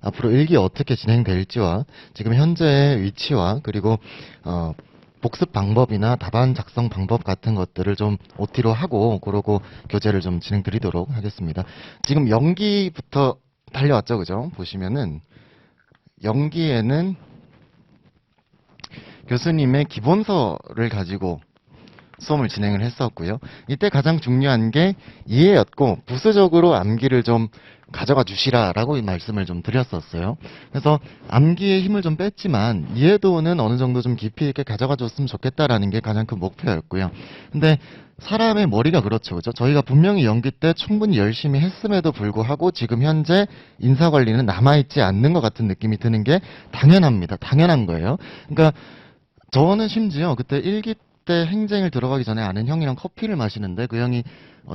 앞으로 일기 어떻게 진행될지와 지금 현재의 위치와 그리고 복습 방법이나 답안 작성 방법 같은 것들을 좀 OT로 하고 그러고 교재를 좀 진행드리도록 하겠습니다. 지금 연기부터 달려왔죠, 그죠? 보시면은 연기에는 교수님의 기본서를 가지고 수업을 진행을 했었고요. 이때 가장 중요한 게 이해였고 부수적으로 암기를 좀 가져가 주시라라고 이 말씀을 좀 드렸었어요. 그래서 암기의 힘을 좀 뺐지만 이해도는 어느 정도 좀 깊이 있게 가져가 줬으면 좋겠다라는 게 가장 큰 목표였고요. 근데 사람의 머리가 그렇죠. 그죠? 저희가 분명히 연기 때 충분히 열심히 했음에도 불구하고 지금 현재 인사관리는 남아있지 않는 것 같은 느낌이 드는 게 당연합니다. 당연한 거예요. 그러니까 저는 심지어 그때 일기 때 행쟁을 들어가기 전에 아는 형이랑 커피를 마시는데 그 형이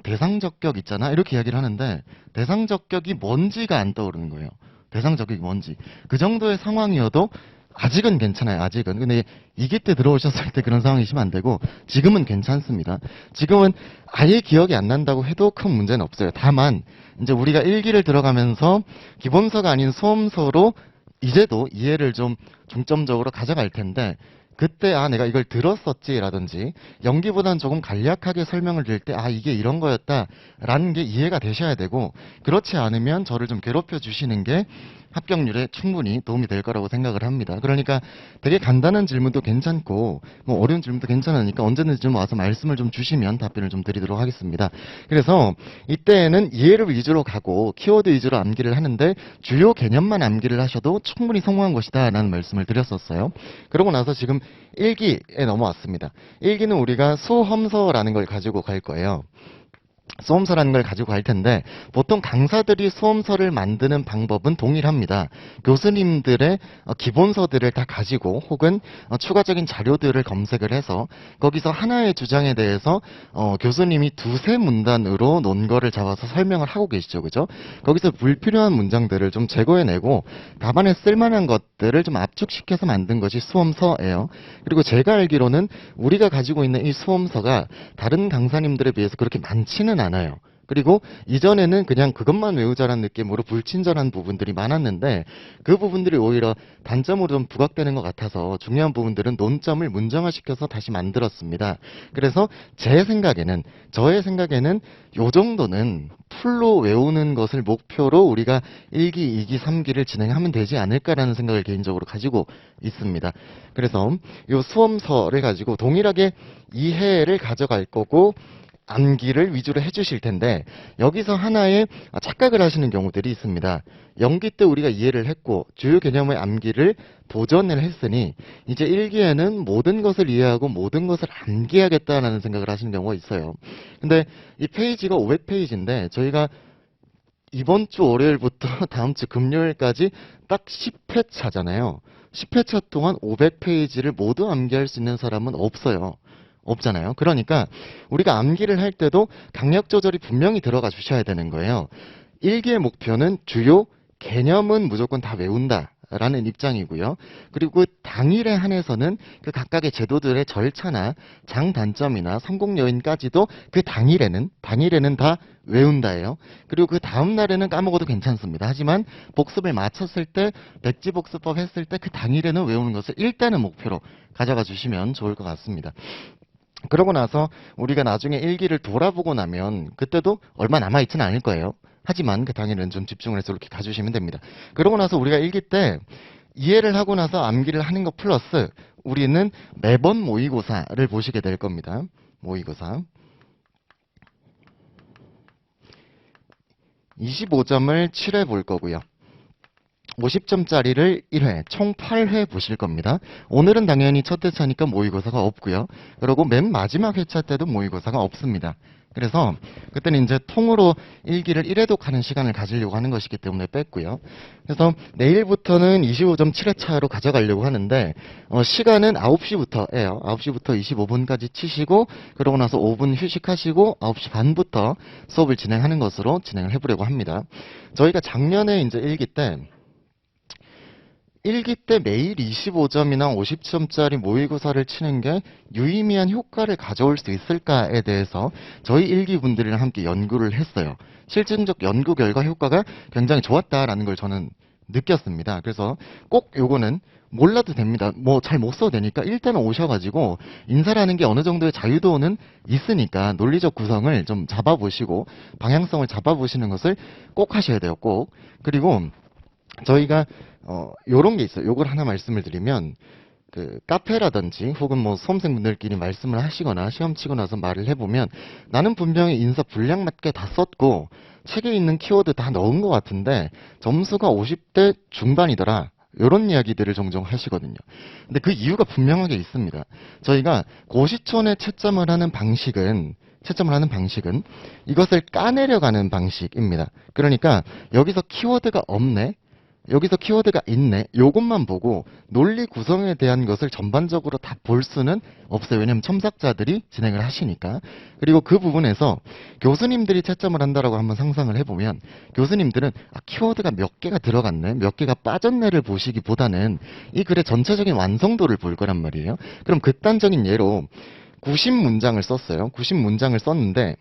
대상적격 있잖아 이렇게 이야기를 하는데 대상적격이 뭔지가 안 떠오르는 거예요. 대상적격이 뭔지. 그 정도의 상황이어도 아직은 괜찮아요. 아직은. 근데 2기 때 들어오셨을 때 그런 상황이시면 안 되고 지금은 괜찮습니다. 지금은 아예 기억이 안 난다고 해도 큰 문제는 없어요. 다만 이제 우리가 1기를 들어가면서 기본서가 아닌 소음서로 이제도 이해를 좀 중점적으로 가져갈 텐데 그때 내가 이걸 들었었지라든지 연기보다는 조금 간략하게 설명을 드릴 때 이게 이런 거였다라는 게 이해가 되셔야 되고 그렇지 않으면 저를 좀 괴롭혀 주시는 게 합격률에 충분히 도움이 될 거라고 생각을 합니다. 그러니까 되게 간단한 질문도 괜찮고 뭐 어려운 질문도 괜찮으니까 언제든지 좀 와서 말씀을 좀 주시면 답변을 좀 드리도록 하겠습니다. 그래서 이때는 이해를 위주로 가고 키워드 위주로 암기를 하는데 주요 개념만 암기를 하셔도 충분히 성공한 것이다 라는 말씀을 드렸었어요. 그러고 나서 지금 1기에 넘어왔습니다. 1기는 우리가 수험서라는 걸 가지고 갈 거예요. 수험서라는 걸 가지고 갈 텐데 보통 강사들이 수험서를 만드는 방법은 동일합니다. 교수님들의 기본서들을 다 가지고 혹은 추가적인 자료들을 검색을 해서 거기서 하나의 주장에 대해서 교수님이 두세 문단으로 논거를 잡아서 설명을 하고 계시죠. 그죠? 거기서 불필요한 문장들을 좀 제거해내고 답안에 쓸만한 것들을 좀 압축시켜서 만든 것이 수험서예요. 그리고 제가 알기로는 우리가 가지고 있는 이 수험서가 다른 강사님들에 비해서 그렇게 많지는 않아요. 그리고 이전에는 그냥 그것만 외우자라는 느낌으로 불친절한 부분들이 많았는데 그 부분들이 오히려 단점으로 좀 부각되는 것 같아서 중요한 부분들은 논점을 문정화시켜서 다시 만들었습니다. 그래서 제 생각에는 저의 생각에는 요 정도는 풀로 외우는 것을 목표로 우리가 1기, 2기, 3기를 진행하면 되지 않을까라는 생각을 개인적으로 가지고 있습니다. 그래서 요 수험서를 가지고 동일하게 이해를 가져갈 거고 암기를 위주로 해주실 텐데 여기서 하나의 착각을 하시는 경우들이 있습니다. 연기 때 우리가 이해를 했고 주요 개념의 암기를 도전을 했으니 이제 1기에는 모든 것을 이해하고 모든 것을 암기하겠다라는 생각을 하시는 경우가 있어요. 근데 이 페이지가 500페이지인데 저희가 이번 주 월요일부터 다음 주 금요일까지 딱 10회차잖아요. 10회차 동안 500페이지를 모두 암기할 수 있는 사람은 없어요. 없잖아요. 그러니까 우리가 암기를 할 때도 강약 조절이 분명히 들어가 주셔야 되는 거예요. 1기의 목표는 주요 개념은 무조건 다 외운다. 라는 입장이고요. 그리고 당일에 한해서는 그 각각의 제도들의 절차나 장단점이나 성공 요인까지도 그 당일에는 다 외운다예요. 그리고 그 다음 날에는 까먹어도 괜찮습니다. 하지만 복습을 마쳤을 때 백지복습법 했을 때 그 당일에는 외우는 것을 일단은 목표로 가져가 주시면 좋을 것 같습니다. 그러고 나서 우리가 나중에 1기를 돌아보고 나면 그때도 얼마 남아있지는 않을 거예요. 하지만 그 당일은 좀 집중을 해서 이렇게 가주시면 됩니다. 그러고 나서 우리가 1기 때 이해를 하고 나서 암기를 하는 것 플러스 우리는 매번 모의고사를 보시게 될 겁니다. 모의고사. 25점을 7회 볼 거고요. 50점짜리를 1회, 총 8회 보실 겁니다. 오늘은 당연히 첫 회차니까 모의고사가 없고요. 그리고 맨 마지막 회차 때도 모의고사가 없습니다. 그래서 그때는 이제 통으로 1기를 1회독 하는 시간을 가지려고 하는 것이기 때문에 뺐고요. 그래서 내일부터는 25점 7회차로 가져가려고 하는데 시간은 9시부터예요. 9시부터 25분까지 치시고 그러고 나서 5분 휴식하시고 9시 반부터 수업을 진행하는 것으로 진행을 해보려고 합니다. 저희가 작년에 이제 1기 때 1기 때 매일 25점이나 50점짜리 모의고사를 치는 게 유의미한 효과를 가져올 수 있을까에 대해서 저희 1기 분들이랑 함께 연구를 했어요. 실증적 연구 결과 효과가 굉장히 좋았다라는 걸 저는 느꼈습니다. 그래서 꼭 요거는 몰라도 됩니다. 뭐 잘 못 써도 되니까 일단은 오셔가지고 인사라는 게 어느 정도의 자유도는 있으니까 논리적 구성을 좀 잡아보시고 방향성을 잡아보시는 것을 꼭 하셔야 돼요. 꼭. 그리고 저희가 요런 게 있어요. 요걸 하나 말씀을 드리면 그 카페라든지 혹은 뭐 수험생분들끼리 말씀을 하시거나 시험 치고 나서 말을 해보면 나는 분명히 인사 분량 맞게 다 썼고 책에 있는 키워드 다 넣은 것 같은데 점수가 50대 중반이더라. 이런 이야기들을 종종 하시거든요. 근데 그 이유가 분명하게 있습니다. 저희가 고시촌에 채점을 하는 방식은 이것을 까내려가는 방식입니다. 그러니까 여기서 키워드가 없네. 여기서 키워드가 있네. 요것만 보고 논리 구성에 대한 것을 전반적으로 다 볼 수는 없어요. 왜냐하면 첨삭자들이 진행을 하시니까. 그리고 그 부분에서 교수님들이 채점을 한다라고 한번 상상을 해보면 교수님들은 키워드가 몇 개가 들어갔네, 몇 개가 빠졌네를 보시기보다는 이 글의 전체적인 완성도를 볼 거란 말이에요. 그럼 극단적인 예로 90문장을 썼어요. 90문장을 썼는데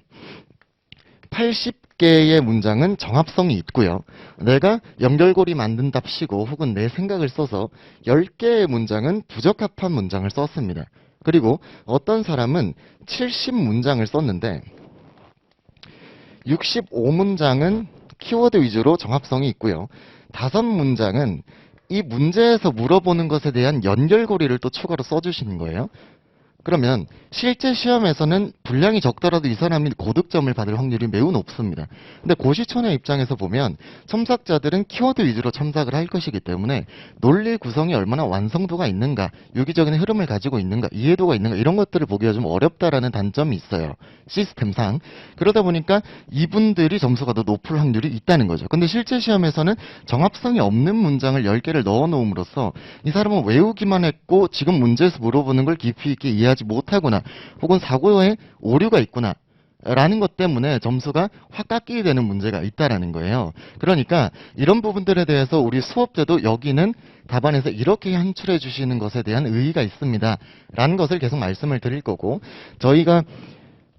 80개의 문장은 정합성이 있고요. 내가 연결고리 만든답시고 혹은 내 생각을 써서 10개의 문장은 부적합한 문장을 썼습니다. 그리고 어떤 사람은 70문장을 썼는데 65문장은 키워드 위주로 정합성이 있고요. 5문장은 이 문제에서 물어보는 것에 대한 연결고리를 또 추가로 써주시는 거예요. 그러면 실제 시험에서는 분량이 적더라도 이 사람이 고득점을 받을 확률이 매우 높습니다. 근데 고시촌의 입장에서 보면 첨삭자들은 키워드 위주로 첨삭을 할 것이기 때문에 논리 구성이 얼마나 완성도가 있는가, 유기적인 흐름을 가지고 있는가, 이해도가 있는가 이런 것들을 보기가 좀 어렵다라는 단점이 있어요. 시스템상. 그러다 보니까 이분들이 점수가 더 높을 확률이 있다는 거죠. 근데 실제 시험에서는 정합성이 없는 문장을 10개를 넣어 놓음으로써 이 사람은 외우기만 했고 지금 문제에서 물어보는 걸 깊이 있게 이해하지 못하거나 혹은 사고에 오류가 있구나 라는 것 때문에 점수가 확 깎이게 되는 문제가 있다라는 거예요. 그러니까 이런 부분들에 대해서 우리 수업 때도 여기는 답안에서 이렇게 한출해 주시는 것에 대한 의의가 있습니다 라는 것을 계속 말씀을 드릴 거고, 저희가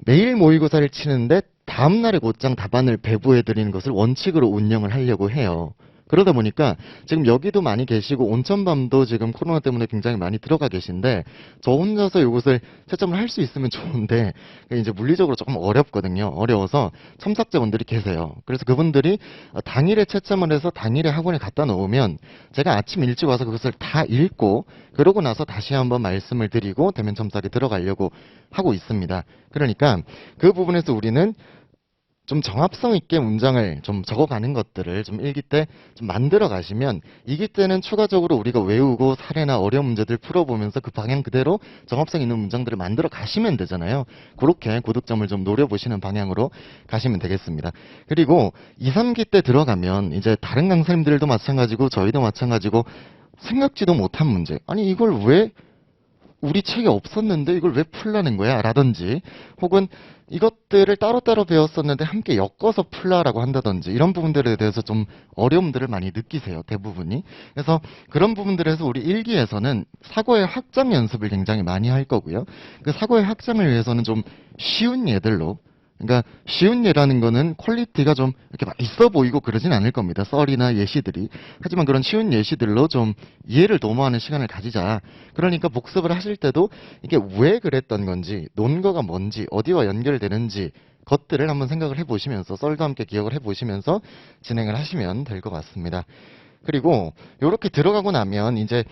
매일 모의고사를 치는데 다음날에 곧장 답안을 배부해 드리는 것을 원칙으로 운영을 하려고 해요. 그러다 보니까 지금 여기도 많이 계시고 온천밤도 지금 코로나 때문에 굉장히 많이 들어가 계신데 저 혼자서 이것을 채점을 할 수 있으면 좋은데 이제 물리적으로 조금 어렵거든요. 어려워서 첨삭자분들이 계세요. 그래서 그분들이 당일에 채점을 해서 당일에 학원에 갖다 놓으면 제가 아침 일찍 와서 그것을 다 읽고 그러고 나서 다시 한번 말씀을 드리고 대면 첨삭에 들어가려고 하고 있습니다. 그러니까 그 부분에서 우리는 좀 정합성 있게 문장을 좀 적어가는 것들을 좀 일기 때 좀 만들어 가시면 2기 때는 추가적으로 우리가 외우고 사례나 어려운 문제들 풀어보면서 그 방향 그대로 정합성 있는 문장들을 만들어 가시면 되잖아요. 그렇게 고득점을 좀 노려보시는 방향으로 가시면 되겠습니다. 그리고 2, 3기 때 들어가면 이제 다른 강사님들도 마찬가지고 저희도 마찬가지고 생각지도 못한 문제. 아니 이걸 왜 우리 책에 없었는데 이걸 왜 풀라는 거야? 라든지 혹은 이것들을 따로따로 배웠었는데 함께 엮어서 풀라라고 한다든지 이런 부분들에 대해서 좀 어려움들을 많이 느끼세요. 대부분이. 그래서 그런 부분들에서 우리 일기에서는 사고의 확장 연습을 굉장히 많이 할 거고요. 그 사고의 확장을 위해서는 좀 쉬운 예들로, 그러니까 쉬운 예라는 거는 퀄리티가 좀 이렇게 막 있어 보이고 그러진 않을 겁니다. 썰이나 예시들이. 하지만 그런 쉬운 예시들로 좀 이해를 도모하는 시간을 가지자. 그러니까 복습을 하실 때도 이게 왜 그랬던 건지, 논거가 뭔지, 어디와 연결되는지 것들을 한번 생각을 해보시면서 썰도 함께 기억을 해보시면서 진행을 하시면 될 것 같습니다. 그리고 이렇게 들어가고 나면 이제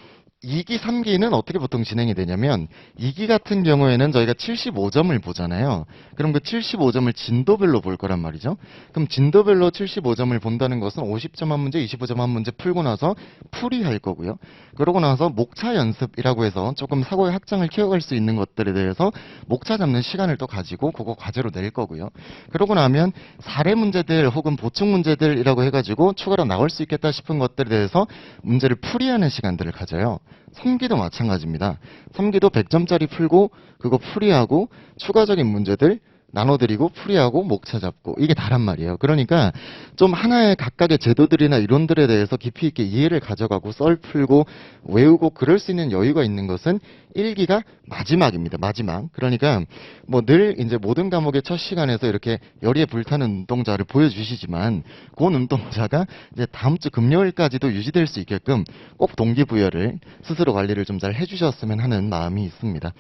2기, 3기는 어떻게 보통 진행이 되냐면 2기 같은 경우에는 저희가 75점을 보잖아요. 그럼 그 75점을 진도별로 볼 거란 말이죠. 그럼 진도별로 75점을 본다는 것은 50점 한 문제, 25점 한 문제 풀고 나서 풀이할 거고요. 그러고 나서 목차 연습이라고 해서 조금 사고의 확장을 키워갈 수 있는 것들에 대해서 목차 잡는 시간을 또 가지고 그거 과제로 낼 거고요. 그러고 나면 사례 문제들 혹은 보충 문제들이라고 해가지고 추가로 나올 수 있겠다 싶은 것들에 대해서 문제를 풀이하는 시간들을 가져요. 3기도 마찬가지입니다. 3기도 100점짜리 풀고 그거 풀이하고 추가적인 문제들 나눠드리고 풀이하고 목차 잡고 이게 다란 말이에요. 그러니까 좀 하나의 각각의 제도들이나 이론들에 대해서 깊이 있게 이해를 가져가고 썰 풀고 외우고 그럴 수 있는 여유가 있는 것은 1기가 마지막입니다. 마지막. 그러니까 뭐 늘 이제 모든 과목의 첫 시간에서 이렇게 열의에 불타는 눈동자를 보여주시지만 그 눈동자가 이제 다음 주 금요일까지도 유지될 수 있게끔 꼭 동기부여를 스스로 관리를 좀 잘 해주셨으면 하는 마음이 있습니다.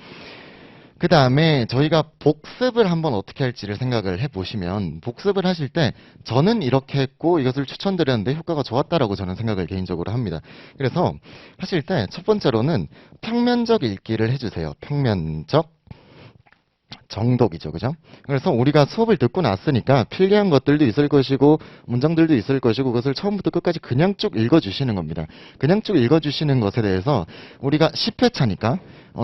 그 다음에 저희가 복습을 한번 어떻게 할지를 생각을 해보시면 복습을 하실 때 저는 이렇게 했고 이것을 추천드렸는데 효과가 좋았다라고 저는 생각을 개인적으로 합니다. 그래서 하실 때 첫 번째로는 평면적 읽기를 해주세요. 평면적 정독이죠. 그죠? 그래서 우리가 수업을 듣고 났으니까 필기한 것들도 있을 것이고 문장들도 있을 것이고 그것을 처음부터 끝까지 그냥 쭉 읽어주시는 겁니다. 그냥 쭉 읽어주시는 것에 대해서 우리가 10회차니까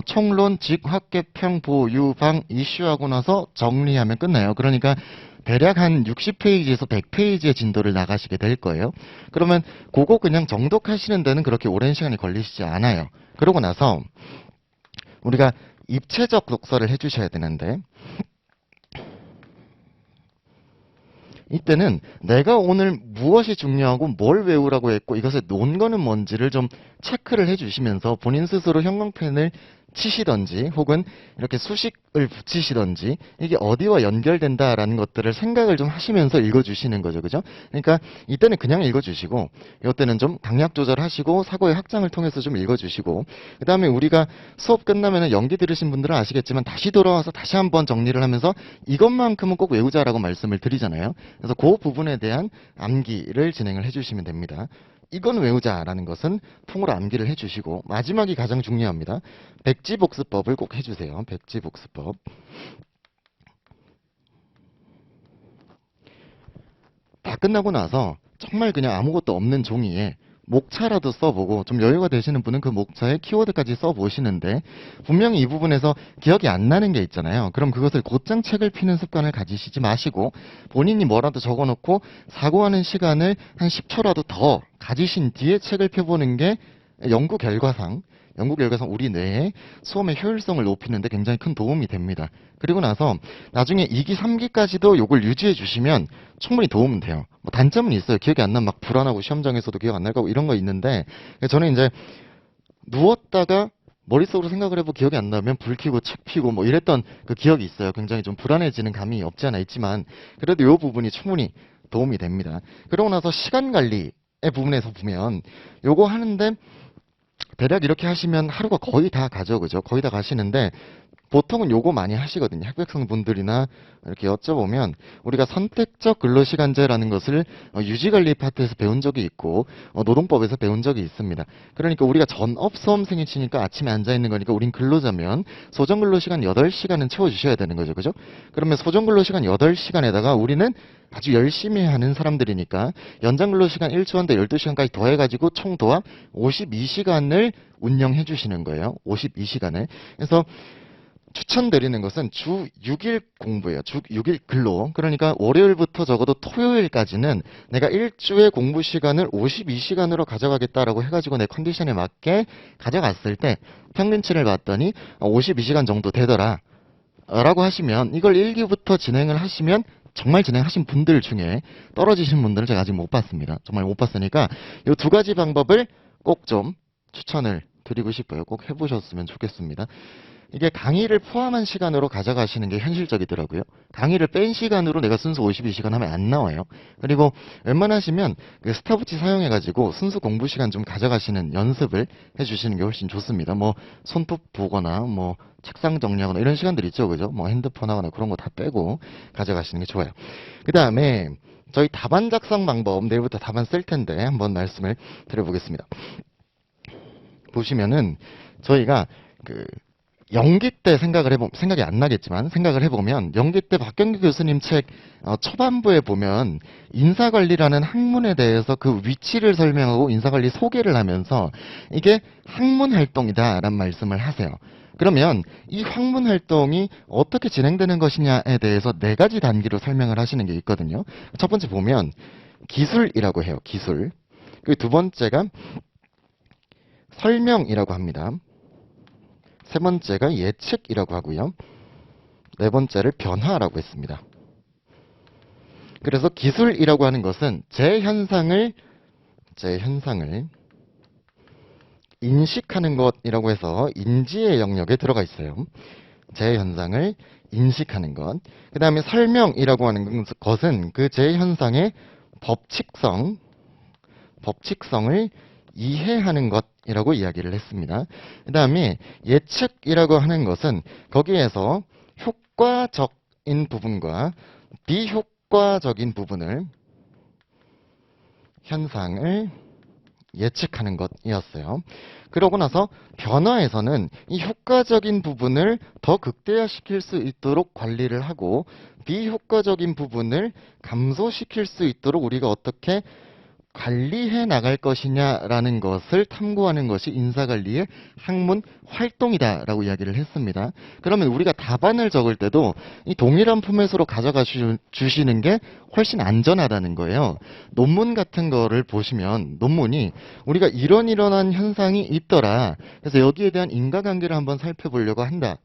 총론, 직, 학계, 평, 보, 유, 방, 이슈하고 나서 정리하면 끝나요. 그러니까 대략 한 60페이지에서 100페이지의 진도를 나가시게 될 거예요. 그러면 그거 그냥 정독하시는 데는 그렇게 오랜 시간이 걸리시지 않아요. 그러고 나서 우리가 입체적 독서를 해주셔야 되는데 이때는 내가 오늘 무엇이 중요하고 뭘 외우라고 했고 이것의 논거는 뭔지를 좀 체크를 해주시면서 본인 스스로 형광펜을 치시던지 혹은 이렇게 수식을 붙이시던지 이게 어디와 연결된다라는 것들을 생각을 좀 하시면서 읽어주시는 거죠. 그죠? 그러니까 이때는 그냥 읽어주시고 이때는 좀 강약 조절하시고 사고의 확장을 통해서 좀 읽어주시고 그 다음에 우리가 수업 끝나면 연기 들으신 분들은 아시겠지만 다시 돌아와서 다시 한번 정리를 하면서 이것만큼은 꼭 외우자라고 말씀을 드리잖아요. 그래서 그 부분에 대한 암기를 진행을 해주시면 됩니다. 이건 외우자라는 것은 통으로 암기를 해주시고 마지막이 가장 중요합니다. 백지복습법을 꼭 해주세요. 백지복습법. 다 끝나고 나서 정말 그냥 아무것도 없는 종이에 목차라도 써보고 좀 여유가 되시는 분은 그 목차에 키워드까지 써보시는데 분명히 이 부분에서 기억이 안 나는 게 있잖아요. 그럼 그것을 곧장 책을 피는 습관을 가지시지 마시고 본인이 뭐라도 적어놓고 사고하는 시간을 한 10초라도 더 가지신 뒤에 책을 펴보는 게 연구 결과상 우리 뇌의 수험의 효율성을 높이는데 굉장히 큰 도움이 됩니다. 그리고 나서 나중에 2기, 3기까지도 이걸 유지해 주시면 충분히 도움은 돼요. 뭐 단점은 있어요. 기억이 안 나면 막 불안하고 시험장에서도 기억 안 날 거고 이런 거 있는데 저는 이제 누웠다가 머릿속으로 생각을 해보고 기억이 안 나면 불 켜고 책 피고 뭐 이랬던 그 기억이 있어요. 굉장히 좀 불안해지는 감이 없지 않아 있지만 그래도 이 부분이 충분히 도움이 됩니다. 그러고 나서 시간 관리의 부분에서 보면 요거 하는데 대략 이렇게 하시면 하루가 거의 다 가죠. 그죠? 거의 다 가시는데 보통은 요거 많이 하시거든요. 학백성 분들이나 이렇게 여쭤보면 우리가 선택적 근로시간제라는 것을 유지관리 파트에서 배운 적이 있고 노동법에서 배운 적이 있습니다. 그러니까 우리가 전업 수험생이 치니까 아침에 앉아있는 거니까 우린 근로자면 소정근로시간 8시간은 채워주셔야 되는 거죠. 그죠? 그러면 소정근로시간 8시간에다가 우리는 아주 열심히 하는 사람들이니까 연장근로시간 1초한데 12시간까지 더해가지고 총 도합 52시간을 운영해 주시는 거예요. 52시간을. 그래서 추천드리는 것은 주 6일 공부예요. 주 6일 근로. 그러니까 월요일부터 적어도 토요일까지는 내가 일주의 공부 시간을 52시간으로 가져가겠다라고 해가지고 내 컨디션에 맞게 가져갔을 때 평균치를 봤더니 52시간 정도 되더라. 라고 하시면 이걸 1기부터 진행을 하시면 정말 진행하신 분들 중에 떨어지신 분들은 제가 아직 못 봤습니다. 정말 못 봤으니까 이 두 가지 방법을 꼭 좀 추천을 드리고 싶어요. 꼭 해보셨으면 좋겠습니다. 이게 강의를 포함한 시간으로 가져가시는 게 현실적이더라고요. 강의를 뺀 시간으로 내가 순수 52시간 하면 안 나와요. 그리고 웬만하시면 그 스타부치 사용해가지고 순수 공부 시간 좀 가져가시는 연습을 해주시는 게 훨씬 좋습니다. 뭐 손톱 보거나 뭐 책상 정리하거나 이런 시간들 있죠. 그죠? 뭐 핸드폰 하거나 그런 거 다 빼고 가져가시는 게 좋아요. 그 다음에 저희 답안 작성 방법 내일부터 답안 쓸 텐데 한번 말씀을 드려보겠습니다. 보시면은 저희가 그 연기 때 생각이 안 나겠지만 생각을 해보면 연기 때 박경규 교수님 책 초반부에 보면 인사관리라는 학문에 대해서 그 위치를 설명하고 인사관리 소개를 하면서 이게 학문 활동이다라는 말씀을 하세요. 그러면 이 학문 활동이 어떻게 진행되는 것이냐에 대해서 4가지 단계로 설명을 하시는 게 있거든요. 첫 번째 보면 기술이라고 해요. 기술. 그리고 두 번째가 설명이라고 합니다. 세 번째가 예측이라고 하고요. 네 번째를 변화라고 했습니다. 그래서 기술이라고 하는 것은 제 현상을 인식하는 것이라고 해서 인지의 영역에 들어가 있어요. 제 현상을 인식하는 것. 그 다음에 설명이라고 하는 것은 그 제 현상의 법칙성을 이해하는 것이라고 이야기를 했습니다. 그 다음에 예측이라고 하는 것은 거기에서 효과적인 부분과 비효과적인 부분을 현상을 예측하는 것이었어요. 그러고 나서 변화에서는 이 효과적인 부분을 더 극대화시킬 수 있도록 관리를 하고 비효과적인 부분을 감소시킬 수 있도록 우리가 어떻게 관리해 나갈 것이냐라는 것을 탐구하는 것이 인사관리의 학문 활동이다라고 이야기를 했습니다. 그러면 우리가 답안을 적을 때도 이 동일한 포맷으로 가져가 주시는 게 훨씬 안전하다는 거예요. 논문 같은 거를 보시면 논문이 우리가 이런 현상이 있더라. 그래서 여기에 대한 인과관계를 한번 살펴보려고 한다.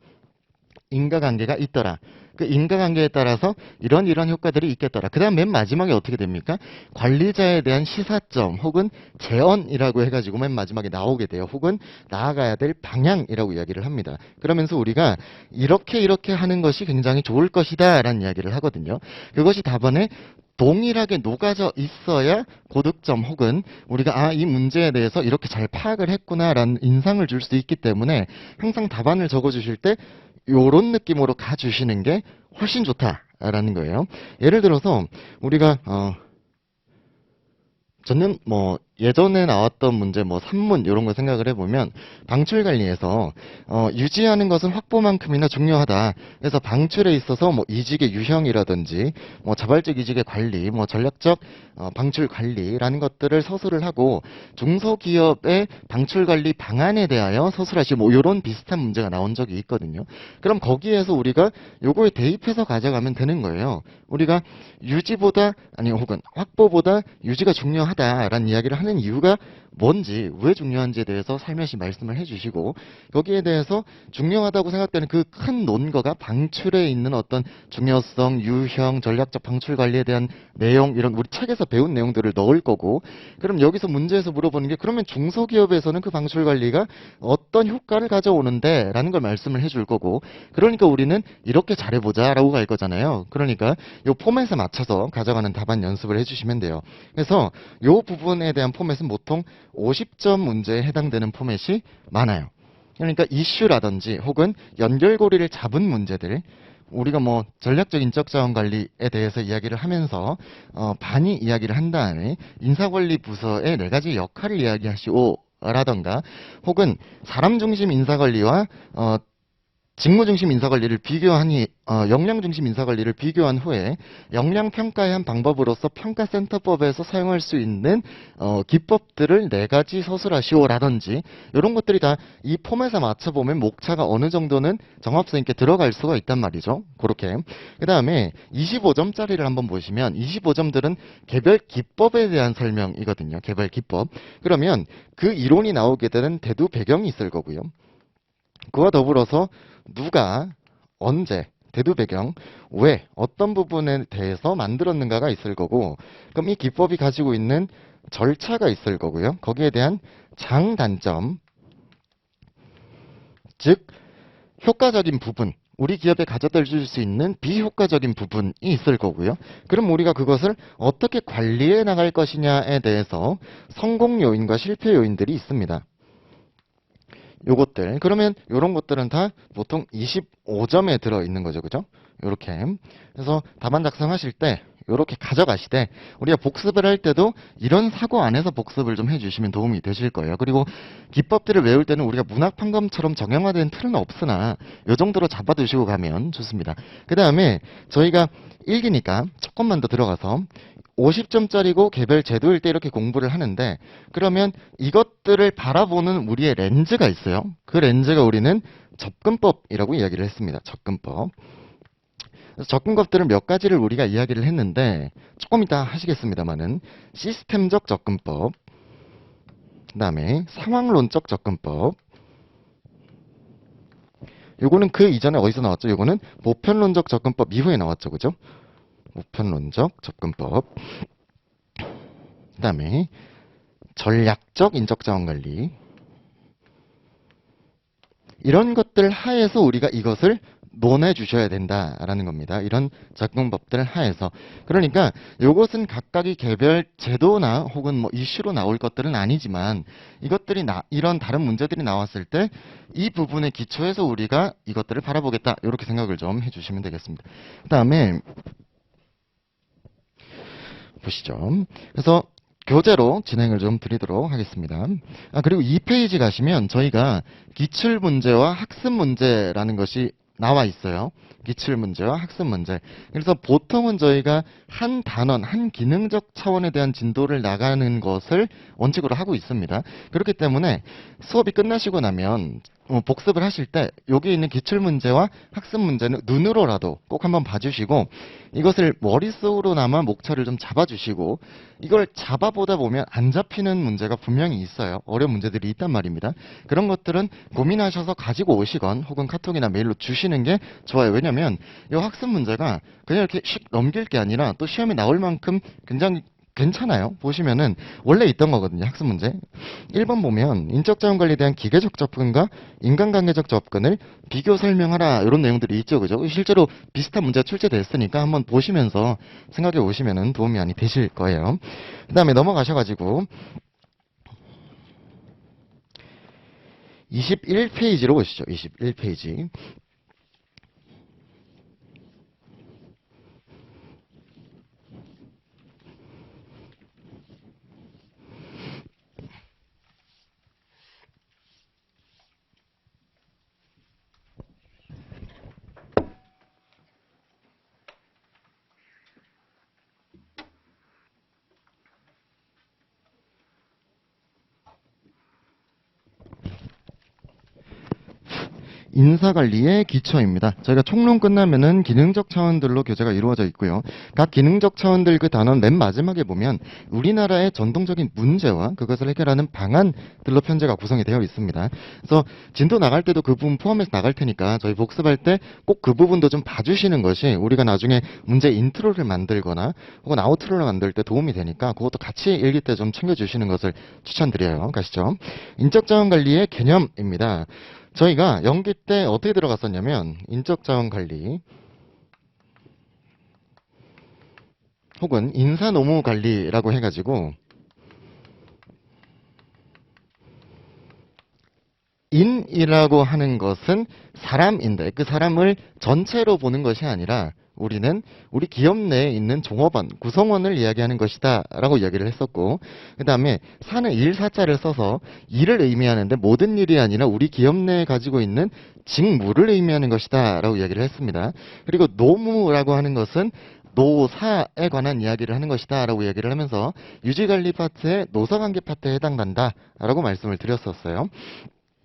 인과관계가 있더라. 그 인과관계에 따라서 이런 효과들이 있겠더라. 그 다음 맨 마지막에 어떻게 됩니까? 관리자에 대한 시사점 혹은 제언이라고 해가지고 맨 마지막에 나오게 돼요. 혹은 나아가야 될 방향이라고 이야기를 합니다. 그러면서 우리가 이렇게 하는 것이 굉장히 좋을 것이다 라는 이야기를 하거든요. 그것이 답안에 동일하게 녹아져 있어야 고득점 혹은 우리가 이 문제에 대해서 이렇게 잘 파악을 했구나라는 인상을 줄 수 있기 때문에 항상 답안을 적어주실 때 요런 느낌으로 가주시는 게 훨씬 좋다라는 거예요. 예를 들어서 우리가 저는 예전에 나왔던 문제 산문 이런 거 생각을 해보면 방출 관리에서 유지하는 것은 확보만큼이나 중요하다. 그래서 방출에 있어서 이직의 유형이라든지 자발적 이직의 관리, 전략적 방출 관리라는 것들을 서술을 하고 중소기업의 방출 관리 방안에 대하여 서술하시 이런 비슷한 문제가 나온 적이 있거든요. 그럼 거기에서 우리가 요거에 대입해서 가져가면 되는 거예요. 우리가 유지보다 혹은 확보보다 유지가 중요하다라는 이야기를 하는 이유가 뭔지, 왜 중요한지에 대해서 살며시 말씀을 해주시고 거기에 대해서 중요하다고 생각되는 그 큰 논거가 방출에 있는 어떤 중요성, 유형, 전략적 방출 관리에 대한 내용 이런 우리 책에서 배운 내용들을 넣을 거고 그럼 여기서 문제에서 물어보는 게 그러면 중소기업에서는 그 방출 관리가 어떤 효과를 가져오는데 라는 걸 말씀을 해줄 거고 그러니까 우리는 이렇게 잘해보자 라고 갈 거잖아요. 그러니까 요 포맷에 맞춰서 가져가는 답안 연습을 해주시면 돼요. 그래서 요 부분에 대한 포맷은 보통 50점 문제에 해당되는 포맷이 많아요. 그러니까 이슈라든지 혹은 연결고리를 잡은 문제들 우리가 전략적 인적 자원 관리에 대해서 이야기를 하면서 반이 이야기를 한 다음에 인사관리 부서의 4가지 역할을 이야기하시오 라던가 혹은 사람 중심 인사관리와 직무 중심 인사관리를 비교하니 역량 중심 인사관리를 비교한 후에 역량 평가의 한 방법으로서 평가센터법에서 사용할 수 있는 기법들을 4가지 서술하시오라든지 이런 것들이 다 이 포맷에 맞춰보면 목차가 어느 정도는 정합성 있게 들어갈 수가 있단 말이죠. 그렇게 그 다음에 25점짜리를 한번 보시면 25점들은 개별 기법에 대한 설명이거든요. 개별 기법. 그러면 그 이론이 나오게 되는 대두 배경이 있을 거고요. 그와 더불어서 누가, 언제, 대두 배경, 왜, 어떤 부분에 대해서 만들었는가가 있을 거고 그럼 이 기법이 가지고 있는 절차가 있을 거고요. 거기에 대한 장단점, 즉 효과적인 부분, 우리 기업에 가져다 줄 수 있는 비효과적인 부분이 있을 거고요. 그럼 우리가 그것을 어떻게 관리해 나갈 것이냐에 대해서 성공 요인과 실패 요인들이 있습니다. 요것들 그러면 요런 것들은 다 보통 25점에 들어있는 거죠. 그죠? 요렇게 그래서 답안 작성하실 때 요렇게 가져가시되 우리가 복습을 할 때도 이런 사고 안에서 복습을 좀 해주시면 도움이 되실 거예요. 그리고 기법들을 외울 때는 우리가 문학 판검처럼 정형화된 틀은 없으나 요 정도로 잡아두시고 가면 좋습니다. 그 다음에 저희가 일기니까 조금만 더 들어가서 50점짜리고 개별 제도일 때 이렇게 공부를 하는데 그러면 이것들을 바라보는 우리의 렌즈가 있어요. 그 렌즈가 우리는 접근법이라고 이야기를 했습니다. 접근법. 그래서 접근법들은 몇 가지를 우리가 이야기를 했는데 조금 이따 하시겠습니다만은 시스템적 접근법, 그 다음에 상황론적 접근법, 요거는 그 이전에 어디서 나왔죠? 요거는 보편론적 접근법 이후에 나왔죠. 그죠? 보편론적 접근법. 그 다음에 전략적 인적자원관리. 이런 것들 하에서 우리가 이것을 논해 주셔야 된다라는 겁니다. 이런 접근법들 하에서. 그러니까 이것은 각각의 개별 제도나 혹은 뭐 이슈로 나올 것들은 아니지만 이것들이 이런 다른 문제들이 나왔을 때 이 부분의 기초에서 우리가 이것들을 바라보겠다. 이렇게 생각을 좀 해주시면 되겠습니다. 그 다음에 보시죠. 그래서 교재로 진행을 좀 드리도록 하겠습니다. 그리고 2페이지 가시면 저희가 기출문제와 학습문제라는 것이 나와 있어요. 기출문제와 학습문제. 그래서 보통은 저희가 한 단원, 한 기능적 차원에 대한 진도를 나가는 것을 원칙으로 하고 있습니다. 그렇기 때문에 수업이 끝나시고 나면 복습을 하실 때 여기 있는 기출문제와 학습문제는 눈으로라도 꼭 한번 봐주시고 이것을 머릿속으로나마 목차를 좀 잡아주시고 이걸 잡아보다 보면 안 잡히는 문제가 분명히 있어요. 어려운 문제들이 있단 말입니다. 그런 것들은 고민하셔서 가지고 오시건 혹은 카톡이나 메일로 주시는 게 좋아요. 왜냐면 이 학습문제가 그냥 이렇게 씩 넘길 게 아니라 또 시험에 나올 만큼 굉장히 괜찮아요. 보시면은 원래 있던 거거든요. 학습문제. 1번 보면 인적자원관리에 대한 기계적 접근과 인간관계적 접근을 비교 설명하라 이런 내용들이 있죠. 그죠? 실제로 비슷한 문제가 출제됐으니까 한번 보시면서 생각해 오시면은 도움이 많이 되실 거예요. 그 다음에 넘어가셔가지고 21페이지로 보시죠. 21페이지. 인사관리의 기초입니다. 저희가 총론 끝나면은 기능적 차원들로 교재가 이루어져 있고요. 각 기능적 차원들 그 단원 맨 마지막에 보면 우리나라의 전통적인 문제와 그것을 해결하는 방안들로 편제가 구성이 되어 있습니다. 그래서 진도 나갈 때도 그 부분 포함해서 나갈 테니까 저희 복습할 때 꼭 그 부분도 좀 봐주시는 것이 우리가 나중에 문제 인트로를 만들거나 혹은 아우트로를 만들 때 도움이 되니까 그것도 같이 읽을 때 좀 챙겨주시는 것을 추천드려요. 가시죠. 인적자원관리의 개념입니다. 저희가 연기 때 어떻게 들어갔었냐면 인적자원관리 혹은 인사노무관리라고 해가지고 인이라고 하는 것은 사람인데 그 사람을 전체로 보는 것이 아니라 우리는 우리 기업 내에 있는 종업원, 구성원을 이야기하는 것이다 라고 이야기를 했었고 그 다음에 사는 일사자를 써서 일을 의미하는데 모든 일이 아니라 우리 기업 내에 가지고 있는 직무를 의미하는 것이다 라고 이야기를 했습니다. 그리고 노무라고 하는 것은 노사에 관한 이야기를 하는 것이다 라고 이야기를 하면서 유지관리 파트의 노사관계 파트에 해당한다 라고 말씀을 드렸었어요.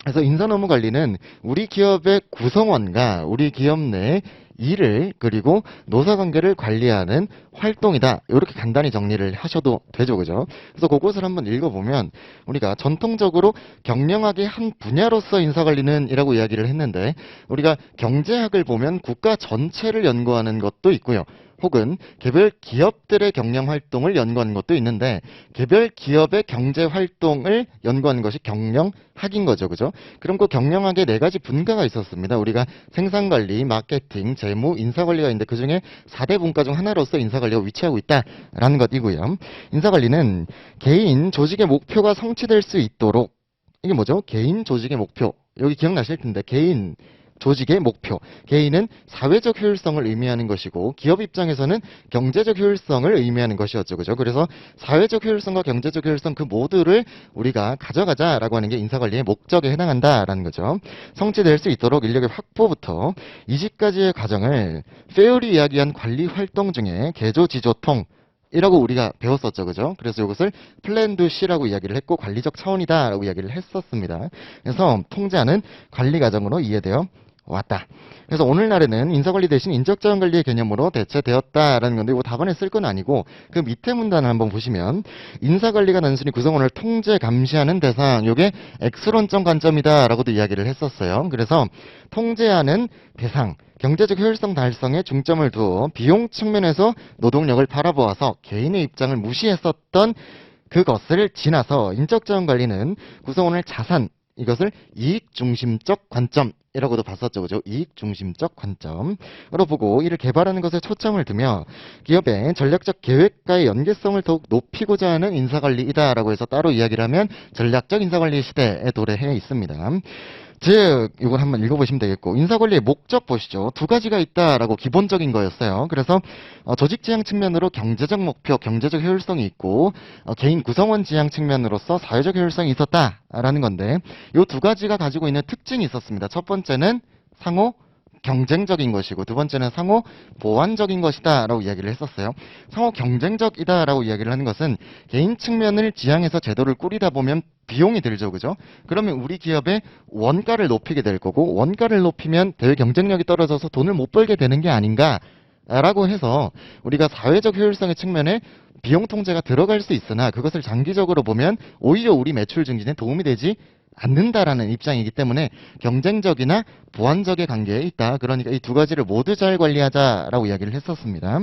그래서 인사노무관리는 우리 기업의 구성원과 우리 기업 내의 일을 그리고 노사관계를 관리하는 활동이다. 이렇게 간단히 정리를 하셔도 되죠. 그죠? 그래서 그것을 한번 읽어보면 우리가 전통적으로 경영학의 한 분야로서 인사관리는 이라고 이야기를 했는데 우리가 경제학을 보면 국가 전체를 연구하는 것도 있고요. 혹은 개별 기업들의 경영 활동을 연구하는 것도 있는데 개별 기업의 경제 활동을 연구하는 것이 경영학인 거죠. 그죠? 그럼 그 경영학에 4가지 분과가 있었습니다. 우리가 생산관리, 마케팅, 재무, 인사관리가 있는데 그중에 4대 분과 중 하나로서 인사관리가 위치하고 있다라는 것이고요. 인사관리는 개인, 조직의 목표가 성취될 수 있도록 이게 뭐죠? 개인, 조직의 목표. 여기 기억나실 텐데 개인, 조직의 목표. 개인은 사회적 효율성을 의미하는 것이고 기업 입장에서는 경제적 효율성을 의미하는 것이었죠. 그죠? 그래서 사회적 효율성과 경제적 효율성 그 모두를 우리가 가져가자라고 하는 게 인사관리의 목적에 해당한다라는 거죠. 성취될 수 있도록 인력의 확보부터 이직까지의 과정을 페어리 이야기한 관리 활동 중에 개조지조통 이라고 우리가 배웠었죠. 그죠? 그래서 이것을 플랜드 C라고 이야기를 했고 관리적 차원이다 라고 이야기를 했었습니다. 그래서 통제하는 관리 과정으로 이해되어 왔다. 그래서 오늘날에는 인사관리 대신 인적자원관리의 개념으로 대체되었다라는 건데 이거 답안에 쓸 건 아니고 그 밑에 문단을 한번 보시면 인사관리가 단순히 구성원을 통제 감시하는 대상 요게 X론적 관점이다라고도 이야기를 했었어요. 그래서 통제하는 대상 경제적 효율성 달성에 중점을 두어 비용 측면에서 노동력을 바라보아서 개인의 입장을 무시했었던 그것을 지나서 인적자원관리는 구성원을 자산 이것을 이익중심적 관점이라고도 봤었죠. 그죠? 이익중심적 관점으로 보고 이를 개발하는 것에 초점을 두며 기업의 전략적 계획과의 연계성을 더욱 높이고자 하는 인사관리이다라고 해서 따로 이야기를 하면 전략적 인사관리 시대에 도래해 있습니다. 즉 이걸 한번 읽어보시면 되겠고 인사관리의 목적 보시죠. 두 가지가 있다라고 기본적인 거였어요. 그래서 조직 지향 측면으로 경제적 목표, 경제적 효율성이 있고 개인 구성원 지향 측면으로서 사회적 효율성이 있었다라는 건데 이 두 가지가 가지고 있는 특징이 있었습니다. 첫 번째는 상호 경쟁적인 것이고 두 번째는 상호 보완적인 것이다 라고 이야기를 했었어요. 상호 경쟁적이다 라고 이야기를 하는 것은 개인 측면을 지향해서 제도를 꾸리다 보면 비용이 들죠. 그죠? 그러면 우리 기업의 원가를 높이게 될 거고 원가를 높이면 대외 경쟁력이 떨어져서 돈을 못 벌게 되는 게 아닌가 라고 해서 우리가 사회적 효율성의 측면에 비용 통제가 들어갈 수 있으나 그것을 장기적으로 보면 오히려 우리 매출 증진에 도움이 되지 않는다라는 입장이기 때문에 경쟁적이나 보완적의 관계에 있다. 그러니까 이 두 가지를 모두 잘 관리하자라고 이야기를 했었습니다.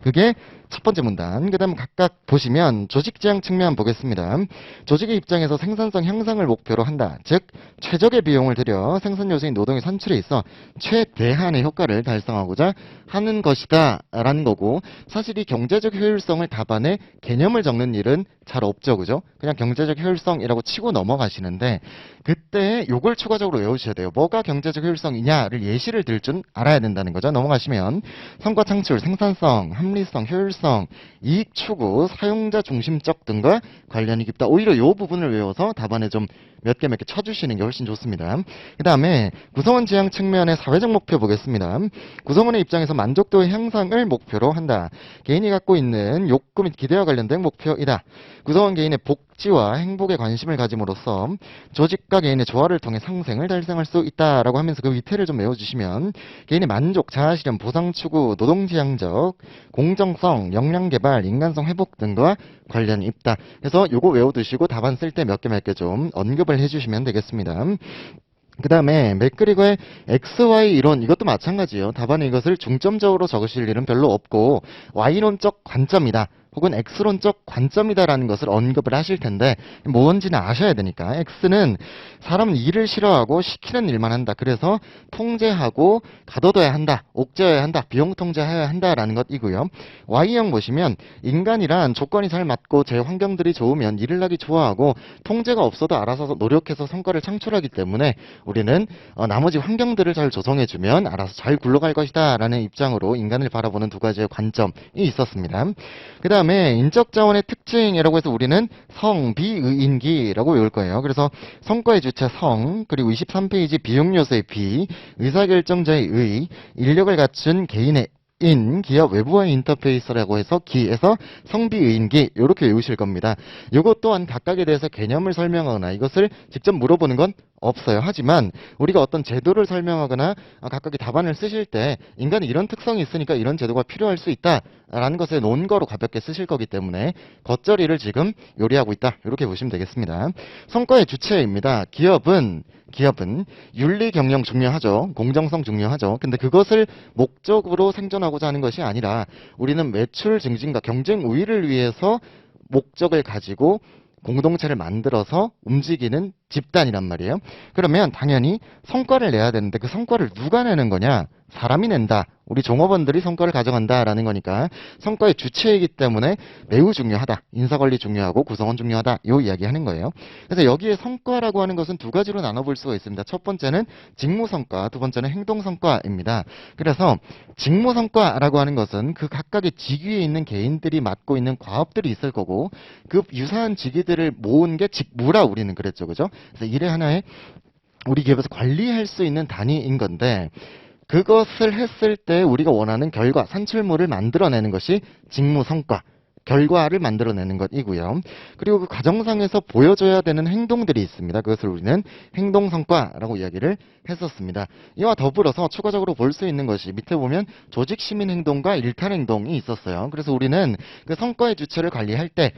그게 첫 번째 문단. 그 다음 각각 보시면 조직 지향 측면 보겠습니다. 조직의 입장에서 생산성 향상을 목표로 한다. 즉 최적의 비용을 들여 생산 요소인 노동의 산출에 있어 최대한의 효과를 달성하고자 하는 것이다 라는 거고 사실 이 경제적 효율성을 답안에 개념을 적는 일은 잘 없죠. 그죠? 그냥 경제적 효율성이라고 치고 넘어가시는데 그때 요걸 추가적으로 외우셔야 돼요. 뭐가 경제적 효율성이냐를 예시를 들 줄 알아야 된다는 거죠. 넘어가시면 성과 창출, 생산성, 합리성, 효율성, 이익 추구, 사용자 중심적 등과 관련이 깊다. 오히려 이 부분을 외워서 답안에 좀 몇 개 쳐주시는 게 훨씬 좋습니다. 그 다음에 구성원 지향 측면의 사회적 목표 보겠습니다. 구성원의 입장에서 만족도의 향상을 목표로 한다. 개인이 갖고 있는 욕구 및 기대와 관련된 목표이다. 구성원 개인의 복지와 행복에 관심을 가짐으로써 조직과 개인의 조화를 통해 상생을 달성할 수 있다라고 하면서 그 밑에를 좀 외워주시면 개인의 만족, 자아실현, 보상 추구, 노동지향적, 공정성, 역량개발, 인간성 회복 등과 관련이 있다. 그래서 요거 외워두시고 답안 쓸 때 몇 개 좀 언급을 해주시면 되겠습니다. 그 다음에 맥그리거의 XY 이론 이것도 마찬가지예요. 답안에 이것을 중점적으로 적으실 일은 별로 없고 Y론적 관점이다. 혹은 X론적 관점이다라는 것을 언급을 하실 텐데 뭔지는 아셔야 되니까 X는 사람은 일을 싫어하고 시키는 일만 한다. 그래서 통제하고 가둬둬야 한다. 옥죄어야 한다. 비용 통제해야 한다라는 것이고요. Y형 보시면 인간이란 조건이 잘 맞고 제 환경들이 좋으면 일을 하기 좋아하고 통제가 없어도 알아서 노력해서 성과를 창출하기 때문에 우리는 나머지 환경들을 잘 조성해주면 알아서 잘 굴러갈 것이다 라는 입장으로 인간을 바라보는 두 가지의 관점이 있었습니다. 그 다음에 인적자원의 특징이라고 해서 우리는 성비의인기라고 외울 거예요. 그래서 성과의 주체 성, 그리고 23페이지 비용요소의 비, 의사결정자의 의, 인력을 갖춘 개인의 인, 기업 외부와의 인터페이스라고 해서 기에서 성비의인기 이렇게 외우실 겁니다. 이것 또한 각각에 대해서 개념을 설명하거나 이것을 직접 물어보는 건 없어요. 하지만 우리가 어떤 제도를 설명하거나 각각의 답안을 쓰실 때 인간이 이런 특성이 있으니까 이런 제도가 필요할 수 있다라는 것을 논거로 가볍게 쓰실 거기 때문에 겉절이를 지금 요리하고 있다. 이렇게 보시면 되겠습니다. 성과의 주체입니다. 기업은 윤리 경영 중요하죠. 공정성 중요하죠. 근데 그것을 목적으로 생존하고자 하는 것이 아니라 우리는 매출 증진과 경쟁 우위를 위해서 목적을 가지고 공동체를 만들어서 움직이는 집단이란 말이에요. 그러면 당연히 성과를 내야 되는데 그 성과를 누가 내는 거냐? 사람이 낸다. 우리 종업원들이 성과를 가져간다라는 거니까 성과의 주체이기 때문에 매우 중요하다. 인사관리 중요하고 구성원 중요하다. 이 이야기 하는 거예요. 그래서 여기에 성과라고 하는 것은 두 가지로 나눠볼 수가 있습니다. 첫 번째는 직무성과, 두 번째는 행동성과입니다. 그래서 직무성과라고 하는 것은 그 각각의 직위에 있는 개인들이 맡고 있는 과업들이 있을 거고 그 유사한 직위들을 모은 게 직무라 우리는 그랬죠. 그죠? 그래서 일의 하나의 우리 기업에서 관리할 수 있는 단위인 건데 그것을 했을 때 우리가 원하는 결과, 산출물을 만들어내는 것이 직무 성과. 결과를 만들어내는 것이고요. 그리고 그 과정상에서 보여줘야 되는 행동들이 있습니다. 그것을 우리는 행동성과라고 이야기를 했었습니다. 이와 더불어서 추가적으로 볼 수 있는 것이 밑에 보면 조직시민행동과 일탈행동이 있었어요. 그래서 우리는 그 성과의 주체를 관리할 때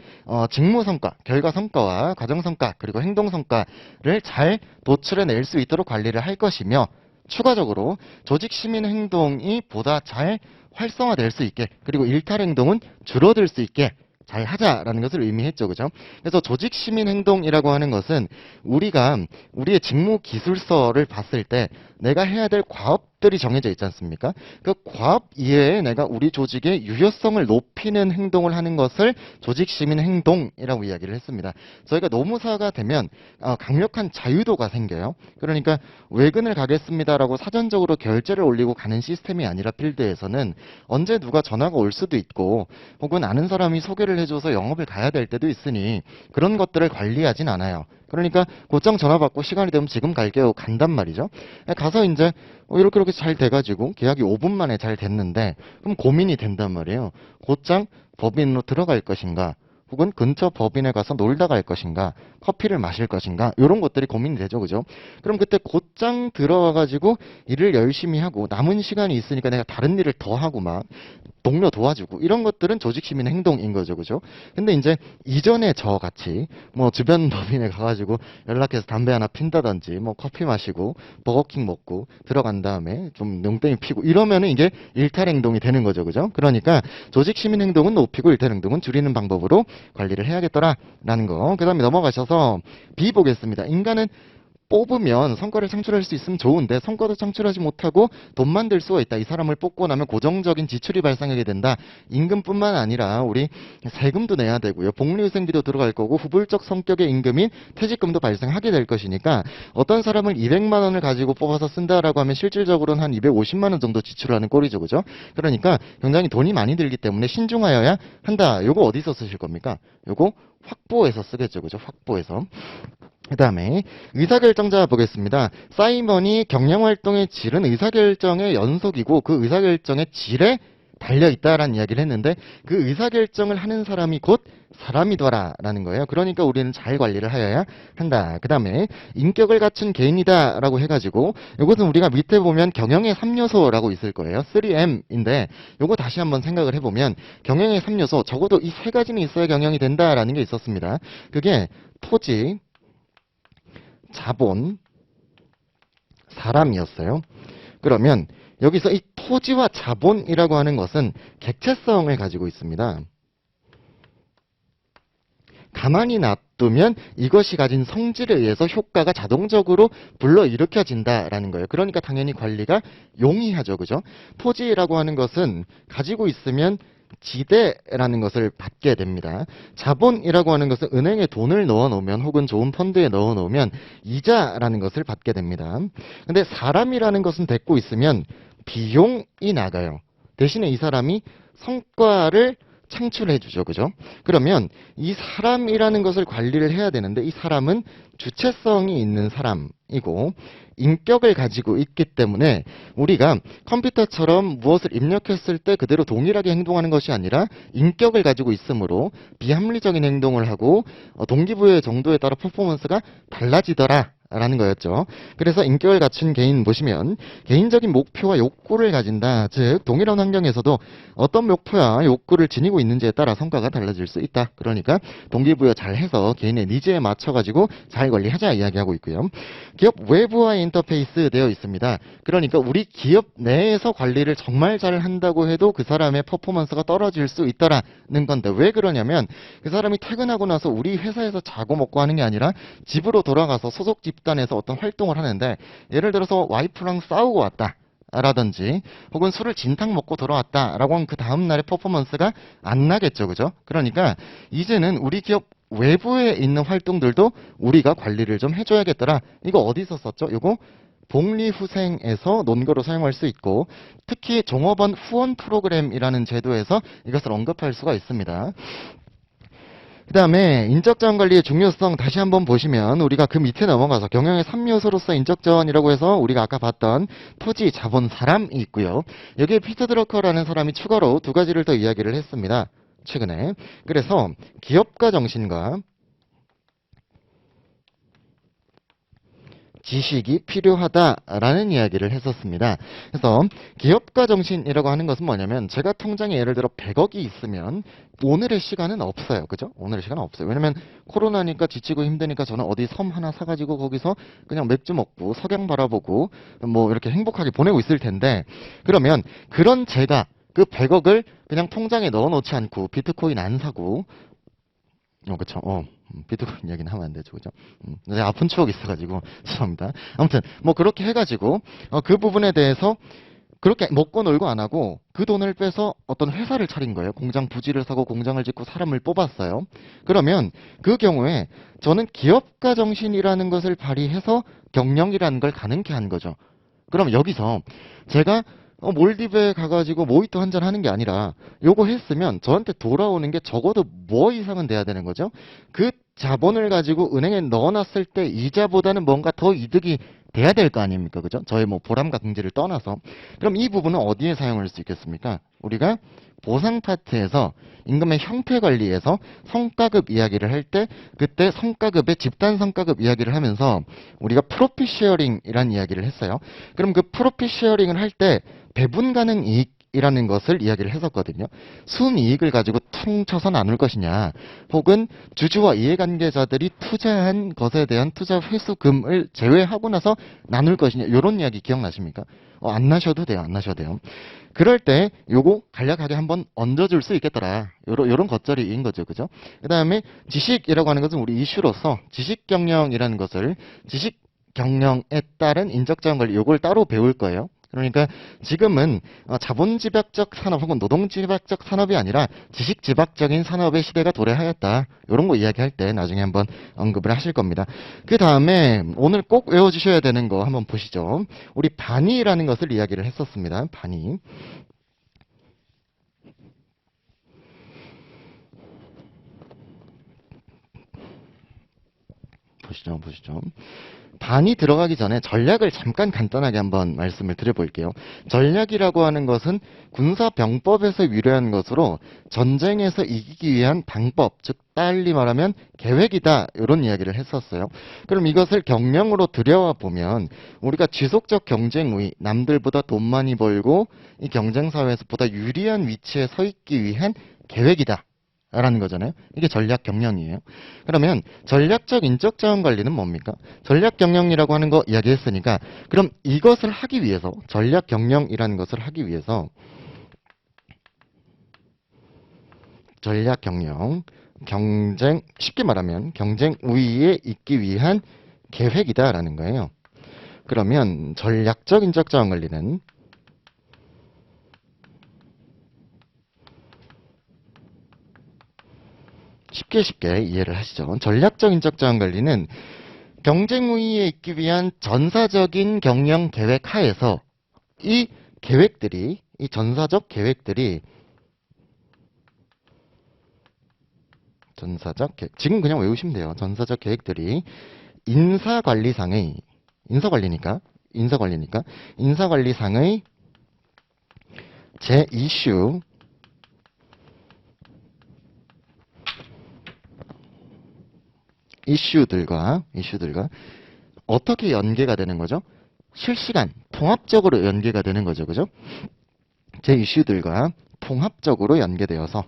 직무성과, 결과성과와 과정성과, 그리고 행동성과를 잘 도출해낼 수 있도록 관리를 할 것이며, 추가적으로 조직시민행동이 보다 잘 활성화될 수 있게, 그리고 일탈행동은 줄어들 수 있게 잘 하자라는 것을 의미했죠. 그죠? 그래서 조직시민행동이라고 하는 것은 우리가 우리의 직무기술서를 봤을 때 내가 해야 될 과업들이 정해져 있지 않습니까? 그 과업 이외에 내가 우리 조직의 유효성을 높이는 행동을 하는 것을 조직시민행동이라고 이야기를 했습니다. 저희가 노무사가 되면 강력한 자유도가 생겨요. 그러니까 외근을 가겠습니다라고 사전적으로 결제를 올리고 가는 시스템이 아니라 필드에서는 언제 누가 전화가 올 수도 있고, 혹은 아는 사람이 소개를 해줘서 영업을 가야 될 때도 있으니 그런 것들을 관리하진 않아요. 그러니까 곧장 전화 받고 시간이 되면 지금 갈게요 간단 말이죠. 가서 이제 이렇게 잘 돼가지고 계약이 5분 만에 잘 됐는데, 그럼 고민이 된단 말이에요. 곧장 법인으로 들어갈 것인가, 혹은 근처 법인에 가서 놀다 갈 것인가, 커피를 마실 것인가, 이런 것들이 고민이 되죠. 그죠? 그럼 그때 곧장 들어와가지고 일을 열심히 하고 남은 시간이 있으니까 내가 다른 일을 더 하고 막 동료 도와주고, 이런 것들은 조직시민 행동인 거죠. 그죠? 근데 이제 이전에 저같이 뭐 주변 법인에 가가지고 연락해서 담배 하나 핀다든지 뭐 커피 마시고 버거킹 먹고 들어간 다음에 좀 농땡이 피고 이러면은 이게 일탈 행동이 되는 거죠. 그죠? 그러니까 조직시민 행동은 높이고 일탈 행동은 줄이는 방법으로 관리를 해야겠더라라는 거. 그 다음에 넘어가셔서 B 보겠습니다. 인간은 뽑으면 성과를 창출할 수 있으면 좋은데 성과도 창출하지 못하고 돈만 들 수가 있다. 이 사람을 뽑고 나면 고정적인 지출이 발생하게 된다. 임금뿐만 아니라 우리 세금도 내야 되고요. 복리후생비도 들어갈 거고, 후불적 성격의 임금인 퇴직금도 발생하게 될 것이니까 어떤 사람을 200만 원을 가지고 뽑아서 쓴다라고 하면 실질적으로는 한 250만 원 정도 지출하는 꼴이죠. 그죠? 그러니까 굉장히 돈이 많이 들기 때문에 신중하여야 한다. 요거 어디서 쓰실 겁니까? 요거 확보해서 쓰겠죠. 그죠? 확보해서. 그 다음에 의사결정자 보겠습니다. 사이먼이 경영활동의 질은 의사결정의 연속이고 그 의사결정의 질에 달려있다라는 이야기를 했는데, 그 의사결정을 하는 사람이 곧 사람이더라 라는 거예요. 그러니까 우리는 잘 관리를 하여야 한다. 그 다음에 인격을 갖춘 개인이다 라고 해가지고, 이것은 우리가 밑에 보면 경영의 3요소라고 있을 거예요. 3M인데 요거 다시 한번 생각을 해보면 경영의 3요소, 적어도 이 세 가지는 있어야 경영이 된다라는 게 있었습니다. 그게 토지, 자본, 사람이었어요. 그러면 여기서 이 토지와 자본이라고 하는 것은 객체성을 가지고 있습니다. 가만히 놔두면 이것이 가진 성질에 의해서 효과가 자동적으로 불러일으켜진다라는 거예요. 그러니까 당연히 관리가 용이하죠. 그죠? 토지라고 하는 것은 가지고 있으면 지대라는 것을 받게 됩니다. 자본이라고 하는 것은 은행에 돈을 넣어 놓으면, 혹은 좋은 펀드에 넣어 놓으면 이자라는 것을 받게 됩니다. 근데 사람이라는 것은 데리고 있으면 비용이 나가요. 대신에 이 사람이 성과를 창출해 주죠. 그죠? 그러면 이 사람이라는 것을 관리를 해야 되는데, 이 사람은 주체성이 있는 사람이고 인격을 가지고 있기 때문에 우리가 컴퓨터처럼 무엇을 입력했을 때 그대로 동일하게 행동하는 것이 아니라 인격을 가지고 있으므로 비합리적인 행동을 하고 동기부여의 정도에 따라 퍼포먼스가 달라지더라 라는 거였죠. 그래서 인격을 갖춘 개인 보시면 개인적인 목표와 욕구를 가진다. 즉 동일한 환경에서도 어떤 목표와 욕구를 지니고 있는지에 따라 성과가 달라질 수 있다. 그러니까 동기부여 잘해서 개인의 니즈에 맞춰가지고 잘 관리하자 이야기하고 있고요. 기업 외부와의 인터페이스 되어 있습니다. 그러니까 우리 기업 내에서 관리를 정말 잘 한다고 해도 그 사람의 퍼포먼스가 떨어질 수 있다라는 건데, 왜 그러냐면 그 사람이 퇴근하고 나서 우리 회사에서 자고 먹고 하는 게 아니라 집으로 돌아가서 소속 집단에서 어떤 활동을 하는데, 예를 들어서 와이프랑 싸우고 왔다 라든지 혹은 술을 진탕 먹고 돌아왔다 라고 하면 그 다음날의 퍼포먼스가 안 나겠죠. 그죠? 그러니까 이제는 우리 기업 외부에 있는 활동들도 우리가 관리를 좀 해줘야겠더라. 이거 어디서 썼죠? 이거 복리후생에서 논거로 사용할 수 있고, 특히 종업원 후원 프로그램이라는 제도에서 이것을 언급할 수가 있습니다. 그 다음에 인적자원관리의 중요성 다시 한번 보시면, 우리가 그 밑에 넘어가서 경영의 3요소로서 인적자원이라고 해서 우리가 아까 봤던 토지, 자본, 사람이 있고요. 여기에 피터 드러커라는 사람이 추가로 두 가지를 더 이야기를 했습니다. 최근에. 그래서 기업가 정신과 지식이 필요하다라는 이야기를 했었습니다. 그래서 기업가 정신이라고 하는 것은 뭐냐면 제가 통장에 예를 들어 100억이 있으면 오늘의 시간은 없어요. 그죠? 오늘의 시간은 없어요. 왜냐면 코로나니까 지치고 힘드니까 저는 어디 섬 하나 사가지고 거기서 그냥 맥주 먹고 석양 바라보고 뭐 이렇게 행복하게 보내고 있을 텐데 그러면 그런 제가 그 100억을 그냥 통장에 넣어놓지 않고 비트코인 안 사고 그쵸. 비트코인 이야기는 하면 안 되죠. 그죠? 내가 아픈 추억이 있어가지고, 죄송합니다. 아무튼, 뭐, 그렇게 해가지고, 그 부분에 대해서, 그렇게 먹고 놀고 안 하고, 그 돈을 빼서 어떤 회사를 차린 거예요. 공장 부지를 사고, 공장을 짓고, 사람을 뽑았어요. 그러면, 그 경우에, 저는 기업가 정신이라는 것을 발휘해서 경영이라는 걸 가능케 한 거죠. 그럼 여기서, 제가 몰디브에 가가지고 모히또 한잔 하는 게 아니라 요거 했으면 저한테 돌아오는 게 적어도 뭐 이상은 돼야 되는 거죠? 그 자본을 가지고 은행에 넣어놨을 때 이자보다는 뭔가 더 이득이 돼야 될 거 아닙니까? 그죠? 저의 뭐 보람과 긍지를 떠나서. 그럼 이 부분은 어디에 사용할 수 있겠습니까? 우리가 보상 파트에서 임금의 형태 관리에서 성과급 이야기를 할 때 그때 성과급의 집단 성과급 이야기를 하면서 우리가 프로핏 쉐어링이라는 이야기를 했어요. 그럼 그 프로핏 쉐어링을 할 때 배분 가능 이익이라는 것을 이야기를 했었거든요. 순이익을 가지고 퉁쳐서 나눌 것이냐 혹은 주주와 이해관계자들이 투자한 것에 대한 투자 회수금을 제외하고 나서 나눌 것이냐 이런 이야기 기억나십니까? 안 나셔도 돼요. 안 나셔도 돼요. 그럴 때 요거 간략하게 한번 얹어줄 수 있겠더라. 요런 겉절이인 거죠. 그죠? 그 다음에 지식이라고 하는 것은 우리 이슈로서 지식경영이라는 것을 지식경영에 따른 인적자원 관리 요걸 따로 배울 거예요. 그러니까 지금은 자본지배적 산업 혹은 노동지배적 산업이 아니라 지식지배적인 산업의 시대가 도래하였다. 이런 거 이야기할 때 나중에 한번 언급을 하실 겁니다. 그 다음에 오늘 꼭 외워주셔야 되는 거 한번 보시죠. 우리 반의라는 것을 이야기를 했었습니다. 반의. 보시죠. 반이 들어가기 전에 전략을 잠깐 간단하게 한번 말씀을 드려볼게요. 전략이라고 하는 것은 군사병법에서 유래한 것으로 전쟁에서 이기기 위한 방법, 즉 달리 말하면 계획이다 이런 이야기를 했었어요. 그럼 이것을 경영으로 들여와 보면 우리가 지속적 경쟁 우위, 남들보다 돈 많이 벌고 이 경쟁사회에서 보다 유리한 위치에 서 있기 위한 계획이다. 라는 거잖아요. 이게 전략 경영이에요. 그러면 전략적 인적 자원 관리는 뭡니까? 전략 경영이라고 하는 거 이야기했으니까 그럼 이것을 하기 위해서 전략 경영이라는 것을 하기 위해서 전략 경영 경쟁 쉽게 말하면 경쟁 우위에 있기 위한 계획이다라는 거예요. 그러면 전략적 인적 자원 관리는 쉽게 이해를 하시죠. 전략적 인적 자원 관리는 경쟁 우위에 있기 위한 전사적인 경영 계획 하에서 이 계획들이 이 전사적 계획들이 지금 그냥 외우시면 돼요. 전사적 계획들이 인사관리상의 인사관리상의 제 이슈들과 어떻게 연계가 되는 거죠? 실시간 통합적으로 연계가 되는 거죠. 그죠? 제 이슈들과 통합적으로 연계되어서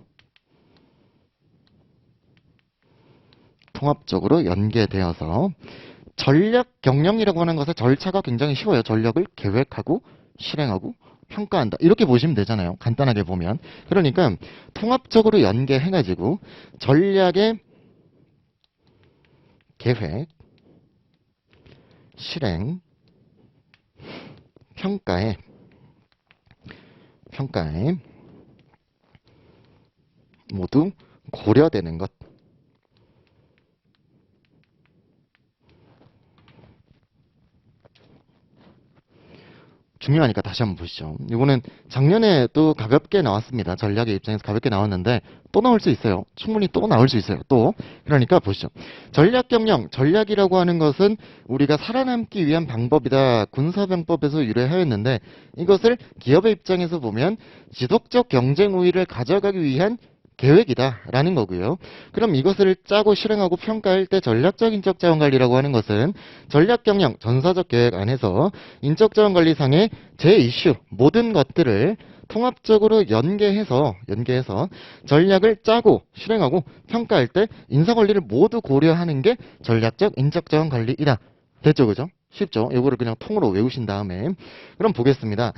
전략 경영이라고 하는 것의 절차가 굉장히 쉬워요. 전략을 계획하고 실행하고 평가한다. 이렇게 보시면 되잖아요. 간단하게 보면. 그러니까 통합적으로 연계해가지고 전략의 계획, 실행, 평가에 모두 고려되는 것. 중요하니까 다시 한번 보시죠. 이거는 작년에 또 가볍게 나왔습니다. 전략의 입장에서 가볍게 나왔는데 또 나올 수 있어요. 충분히 또 나올 수 있어요. 또. 그러니까 보시죠. 전략 경영, 전략이라고 하는 것은 우리가 살아남기 위한 방법이다. 군사병법에서 유래하였는데 이것을 기업의 입장에서 보면 지속적 경쟁 우위를 가져가기 위한 계획이다라는 거고요. 그럼 이것을 짜고 실행하고 평가할 때 전략적 인적 자원 관리라고 하는 것은 전략 경영, 전사적 계획 안에서 인적 자원 관리상의 제 이슈 모든 것들을 통합적으로 연계해서 전략을 짜고 실행하고 평가할 때 인사 관리를 모두 고려하는 게 전략적 인적 자원 관리이다. 됐죠, 그죠? 쉽죠? 이거를 그냥 통으로 외우신 다음에 그럼 보겠습니다.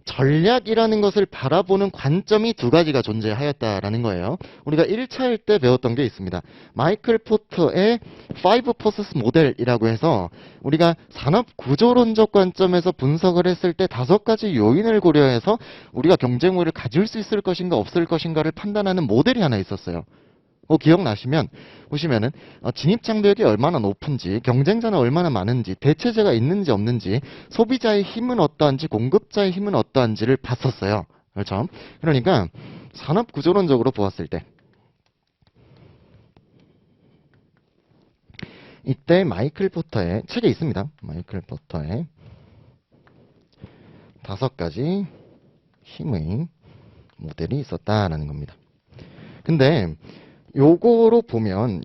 전략이라는 것을 바라보는 관점이 두 가지가 존재하였다라는 거예요. 우리가 1차일 때 배웠던 게 있습니다. 마이클 포터의 5 Forces 모델이라고 해서 우리가 산업 구조론적 관점에서 분석을 했을 때 5가지 요인을 고려해서 우리가 경쟁 우위를 가질 수 있을 것인가 없을 것인가를 판단하는 모델이 하나 있었어요. 기억나시면 보시면은 진입 장벽이 얼마나 높은지, 경쟁자는 얼마나 많은지, 대체제가 있는지 없는지, 소비자의 힘은 어떠한지, 공급자의 힘은 어떠한지를 봤었어요. 그렇죠? 그러니까 산업 구조론적으로 보았을 때 이때 마이클 포터의 책에 있습니다. 마이클 포터의 5가지 힘의 모델이 있었다라는 겁니다. 근데 요거로 보면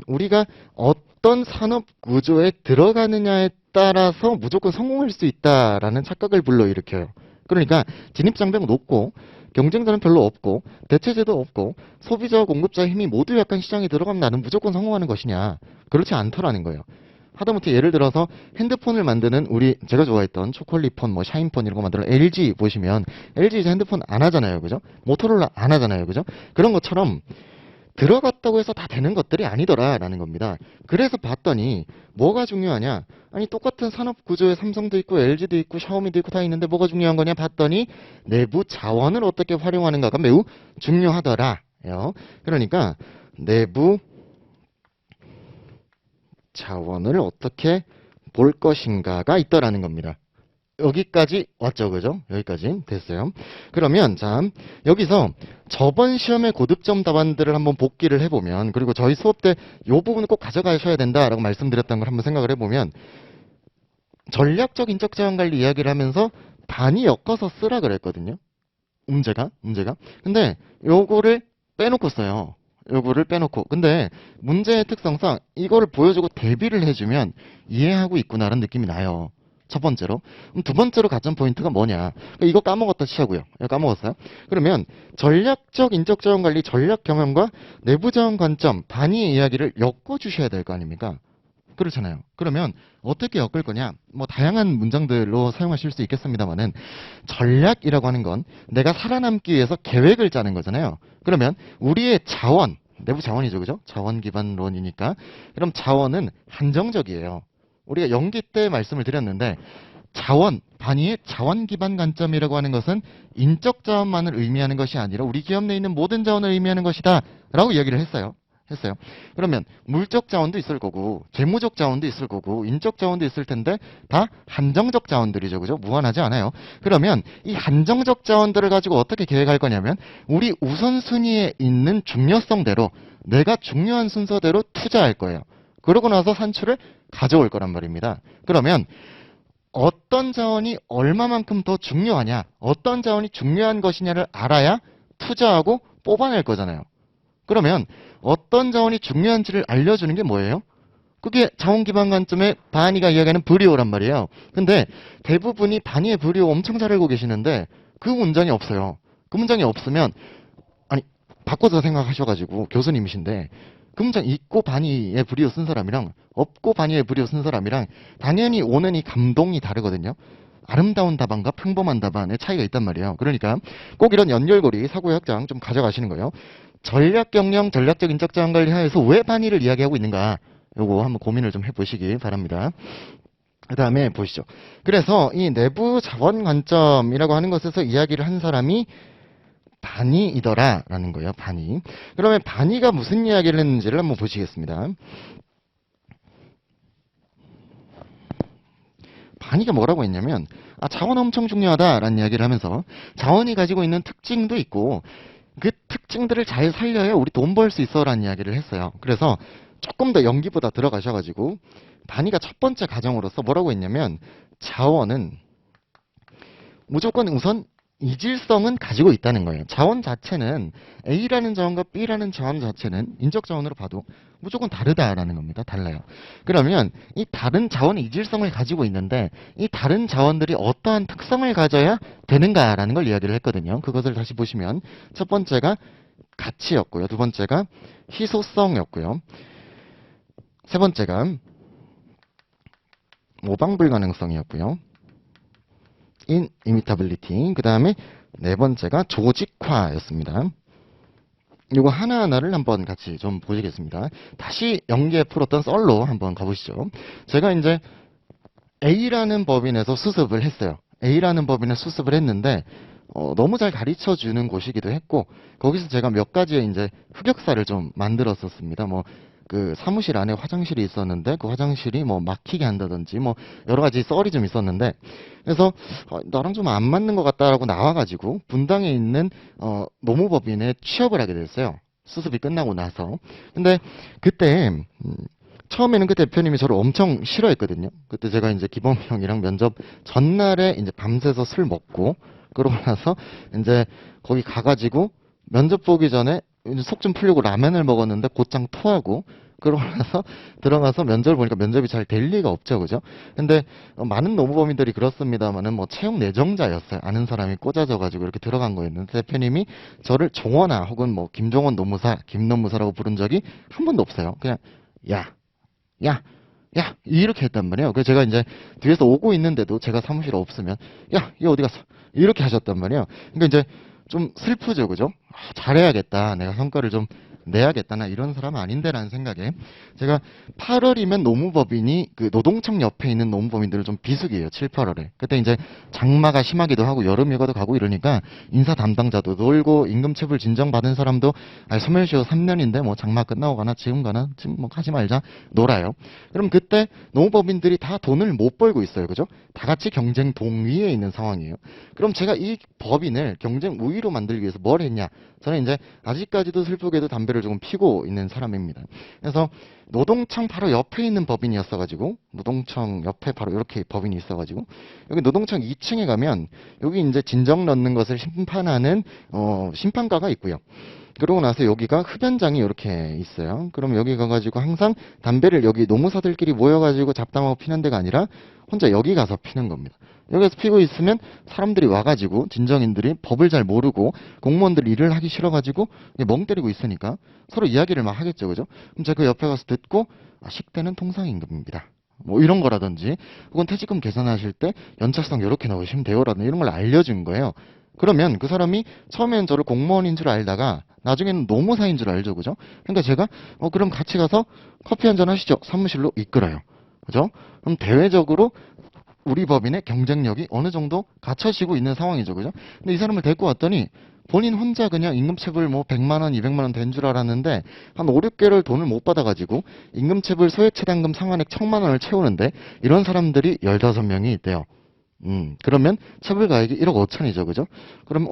우리가 어떤 산업 구조에 들어가느냐에 따라서 무조건 성공할 수 있다라는 착각을 불러일으켜요. 그러니까 진입 장벽 높고 경쟁자는 별로 없고 대체제도 없고 소비자와 공급자의 힘이 모두 약간 시장에 들어가면 나는 무조건 성공하는 것이냐. 그렇지 않더라는 거예요. 하다못해 예를 들어서 핸드폰을 만드는 제가 좋아했던 초콜릿폰, 샤인폰 이런 거 만드는 LG 보시면 LG 이제 핸드폰 안 하잖아요. 그죠? 모토로라 안 하잖아요. 그죠? 그런 것처럼 들어갔다고 해서 다 되는 것들이 아니더라라는 겁니다. 그래서 봤더니 뭐가 중요하냐? 아니 똑같은 산업 구조에 삼성도 있고 LG도 있고 샤오미도 있고 다 있는데 뭐가 중요한 거냐 봤더니 내부 자원을 어떻게 활용하는가가 매우 중요하더라요. 그러니까 내부 자원을 어떻게 볼 것인가가 있더라는 겁니다. 여기까지 왔죠, 그죠? 여기까지 됐어요. 그러면 자 여기서 저번 시험의 고득점 답안들을 한번 복기를 해보면, 그리고 저희 수업 때 이 부분을 꼭 가져가셔야 된다라고 말씀드렸던 걸 한번 생각을 해보면, 전략적 인적 자원 관리 이야기를 하면서 반이 엮어서 쓰라 그랬거든요. 문제가. 근데 요거를 빼놓고 써요. 요거를 빼놓고. 근데 문제의 특성상 이거를 보여주고 대비를 해주면 이해하고 있구나라는 느낌이 나요. 첫 번째로. 그럼 두 번째로 가점 포인트가 뭐냐? 이거 까먹었다 치자고요. 이거 까먹었어요? 그러면 전략적 인적 자원 관리, 전략 경영과 내부 자원 관점, 반의 이야기를 엮어 주셔야 될 거 아닙니까? 그렇잖아요. 그러면 어떻게 엮을 거냐? 다양한 문장들로 사용하실 수 있겠습니다만은, 전략이라고 하는 건 내가 살아남기 위해서 계획을 짜는 거잖아요. 그러면 우리의 자원, 내부 자원이죠, 그죠? 자원 기반론이니까. 그럼 자원은 한정적이에요. 우리가 연기 때 말씀을 드렸는데, 자원, 반의의 자원 기반 관점이라고 하는 것은 인적 자원만을 의미하는 것이 아니라 우리 기업 내에 있는 모든 자원을 의미하는 것이다 라고 이야기를 했어요. 그러면 물적 자원도 있을 거고 재무적 자원도 있을 거고 인적 자원도 있을 텐데 다 한정적 자원들이죠. 그죠? 무한하지 않아요. 그러면 이 한정적 자원들을 가지고 어떻게 계획할 거냐면, 우리 우선순위에 있는 중요성대로, 내가 중요한 순서대로 투자할 거예요. 그러고 나서 산출을 가져올 거란 말입니다. 그러면 어떤 자원이 얼마만큼 더 중요하냐, 어떤 자원이 중요한 것이냐를 알아야 투자하고 뽑아낼 거잖아요. 그러면 어떤 자원이 중요한지를 알려주는 게 뭐예요? 그게 자원 기반 관점의 바니가 이야기하는 브리오란 말이에요. 근데 대부분이 바니의 브리오 엄청 잘 알고 계시는데 그 문장이 없어요. 그 문장이 없으면, 아니 바꿔서 생각하셔가지고 교수님이신데 그 문장 있고 바니의 브리오 쓴 사람이랑 없고 바니의 브리오 쓴 사람이랑 당연히 오는 이 감동이 다르거든요. 아름다운 답안과 평범한 답안의 차이가 있단 말이에요. 그러니까 꼭 이런 연결고리 사고의 확장 좀 가져가시는 거예요. 전략 경영, 전략적 인적 자원 관리 하에서 왜 반의를 이야기하고 있는가? 요거 한번 고민을 좀 해보시기 바랍니다. 그 다음에 보시죠. 그래서 이 내부 자원 관점이라고 하는 것에서 이야기를 한 사람이 반의이더라라는 거예요. 반의. 그러면 반의가 무슨 이야기를 했는지를 한번 보시겠습니다. 반의가 뭐라고 했냐면, 자원 엄청 중요하다라는 이야기를 하면서 자원이 가지고 있는 특징도 있고 그 특징들을 잘 살려야 우리 돈 벌 수 있어라는 이야기를 했어요. 그래서 조금 더 연기보다 들어가셔가지고 반의가 첫 번째 가정으로서 뭐라고 했냐면, 자원은 무조건 우선 이질성은 가지고 있다는 거예요. 자원 자체는 A라는 자원과 B라는 자원 자체는 인적 자원으로 봐도 무조건 다르다라는 겁니다. 달라요. 그러면 이 다른 자원의 이질성을 가지고 있는데 이 다른 자원들이 어떠한 특성을 가져야 되는가라는 걸 이야기를 했거든요. 그것을 다시 보시면 첫 번째가 가치였고요. 두 번째가 희소성이었고요. 세 번째가 모방 불가능성이었고요. inimitability. 그 다음에 네 번째가 조직화였습니다. 이거 하나하나를 한번 같이 좀 보시겠습니다. 다시 연기에 풀었던 썰로 한번 가보시죠. 제가 이제 A라는 법인에서 수습을 했어요. A라는 법인에 수습을 했는데 너무 잘 가르쳐 주는 곳이기도 했고 거기서 제가 몇 가지의 이제 흑역사를 좀 만들었었습니다. 뭐 그 사무실 안에 화장실이 있었는데 그 화장실이 뭐 막히게 한다든지 뭐 여러 가지 썰이 좀 있었는데 그래서 나랑 좀 안 맞는 것 같다라고 나와가지고 분당에 있는 노무법인에 취업을 하게 됐어요. 수습이 끝나고 나서. 근데 그때 처음에는 그 대표님이 저를 엄청 싫어했거든요. 그때 제가 이제 기범이 형이랑 면접 전날에 이제 밤새서 술 먹고 그러고 나서 이제 거기 가가지고 면접 보기 전에 속 좀 풀려고 라면을 먹었는데 곧장 토하고 그러고 나서 들어가서 면접을 보니까 면접이 잘 될 리가 없죠, 그죠? 근데 많은 노무범인들이 그렇습니다만은 뭐 채용 내정자였어요. 아는 사람이 꽂아져가지고 이렇게 들어간 거였는데 대표님이 저를 종원아 혹은 뭐 김종원 노무사, 김노무사라고 부른 적이 한 번도 없어요. 그냥 야, 야, 야 이렇게 했단 말이에요. 그래서 제가 이제 뒤에서 오고 있는데도 제가 사무실에 없으면 야, 얘 어디 갔어? 이렇게 하셨단 말이에요. 그러니까 이제 좀 슬프죠, 그죠? 잘해야겠다. 내가 성과를 좀 내야겠다. 나 이런 사람 아닌데라는 생각에 제가 8월이면 노무법인이 그 노동청 옆에 있는 노무법인들을 좀 비수기예요. 7, 8월에. 그때 이제 장마가 심하기도 하고 여름휴가도 가고 이러니까 인사 담당자도 놀고 임금체불 진정받은 사람도 소멸시효 3년인데 뭐 장마 끝나고 가나 지금 가나 지금 뭐 가지 말자 놀아요. 그럼 그때 노무법인들이 다 돈을 못 벌고 있어요. 그죠? 다 같이 경쟁 동위에 있는 상황이에요. 그럼 제가 이 법인을 경쟁 우위로 만들기 위해서 뭘 했냐? 저는 이제 아직까지도 슬프게도 담배를 조금 피고 있는 사람입니다. 그래서 노동청 바로 옆에 있는 법인이었어가지고 노동청 옆에 바로 이렇게 법인이 있어가지고 여기 노동청 2층에 가면 여기 이제 진정 넣는 것을 심판하는 심판과가 있고요. 그러고 나서 여기가 흡연장이 이렇게 있어요. 그럼 여기 가가지고 항상 담배를 여기 노무사들끼리 모여가지고 잡담하고 피는 데가 아니라 혼자 여기 가서 피는 겁니다. 여기서 피고 있으면 사람들이 와가지고 진정인들이 법을 잘 모르고 공무원들 일을 하기 싫어가지고 멍 때리고 있으니까 서로 이야기를 막 하겠죠, 그죠? 그럼 제가 그 옆에 가서 듣고 식대는 통상임금입니다. 뭐 이런 거라든지 혹은 퇴직금 계산하실 때 연착성 이렇게 넣으시면 돼요라든지 이런 걸 알려준 거예요. 그러면 그 사람이 처음엔 저를 공무원인 줄 알다가 나중에는 노무사인 줄 알죠, 그죠? 그러니까 제가 그럼 같이 가서 커피 한잔 하시죠. 사무실로 이끌어요. 그죠? 그럼 대외적으로 우리 법인의 경쟁력이 어느 정도 갖춰지고 있는 상황이죠, 그죠? 근데 이 사람을 데리고 왔더니 본인 혼자 그냥 임금체불 뭐 100만 원, 200만 원 된 줄 알았는데 한 5, 6개월 돈을 못 받아가지고 임금체불 소액체당금 상환액 1000만 원을 채우는데 이런 사람들이 15명이 있대요. 그러면 체불가액이 1억 5천이죠, 그죠? 그럼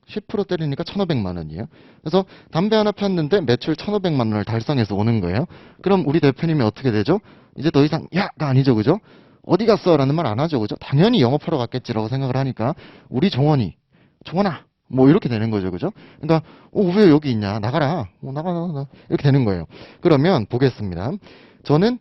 10% 때리니까 1,500만 원이에요. 그래서 담배 하나 폈는데 매출 1,500만 원을 달성해서 오는 거예요. 그럼 우리 대표님이 어떻게 되죠? 이제 더 이상 야가 아니죠, 그죠? 어디 갔어? 라는 말 안 하죠, 그죠? 당연히 영업하러 갔겠지라고 생각을 하니까 우리 종원아 뭐 이렇게 되는 거죠, 그죠? 그러니까 왜 여기 있냐? 나가라. 나가 이렇게 되는 거예요. 그러면 보겠습니다. 저는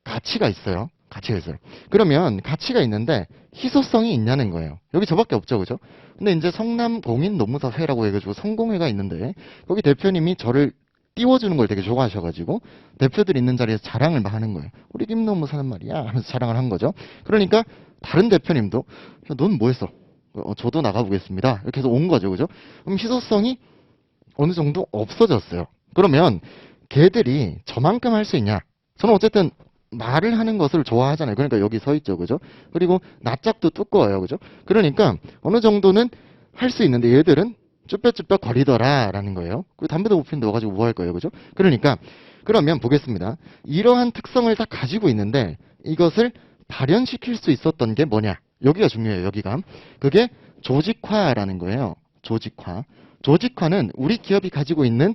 가치가 있어요. 가치가 있어요. 그러면 가치가 있는데 희소성이 있냐는 거예요. 여기 저밖에 없죠, 그죠? 근데 이제 성남공인노무사회라고 해가지고 성공회가 있는데 거기 대표님이 저를 띄워주는 걸 되게 좋아하셔가지고 대표들 있는 자리에서 자랑을 막 하는 거예요. 우리 김노무사는 말이야 하면서 자랑을 한 거죠. 그러니까 다른 대표님도 넌 뭐 했어? 저도 나가보겠습니다. 이렇게 해서 온 거죠, 그죠? 그럼 희소성이 어느 정도 없어졌어요. 그러면 걔들이 저만큼 할 수 있냐? 저는 어쨌든 말을 하는 것을 좋아하잖아요. 그러니까 여기 서 있죠, 그죠? 그리고 낯짝도 두꺼워요, 그죠? 그러니까 어느 정도는 할 수 있는데 얘들은 쭈뼛쭈뼛 거리더라라는 거예요. 그 담배도 못 피는데 와가지고 뭐 할 거예요, 그죠? 그러면 보겠습니다. 이러한 특성을 다 가지고 있는데 이것을 발현시킬 수 있었던 게 뭐냐? 여기가 중요해요, 여기가. 그게 조직화라는 거예요. 조직화. 조직화는 우리 기업이 가지고 있는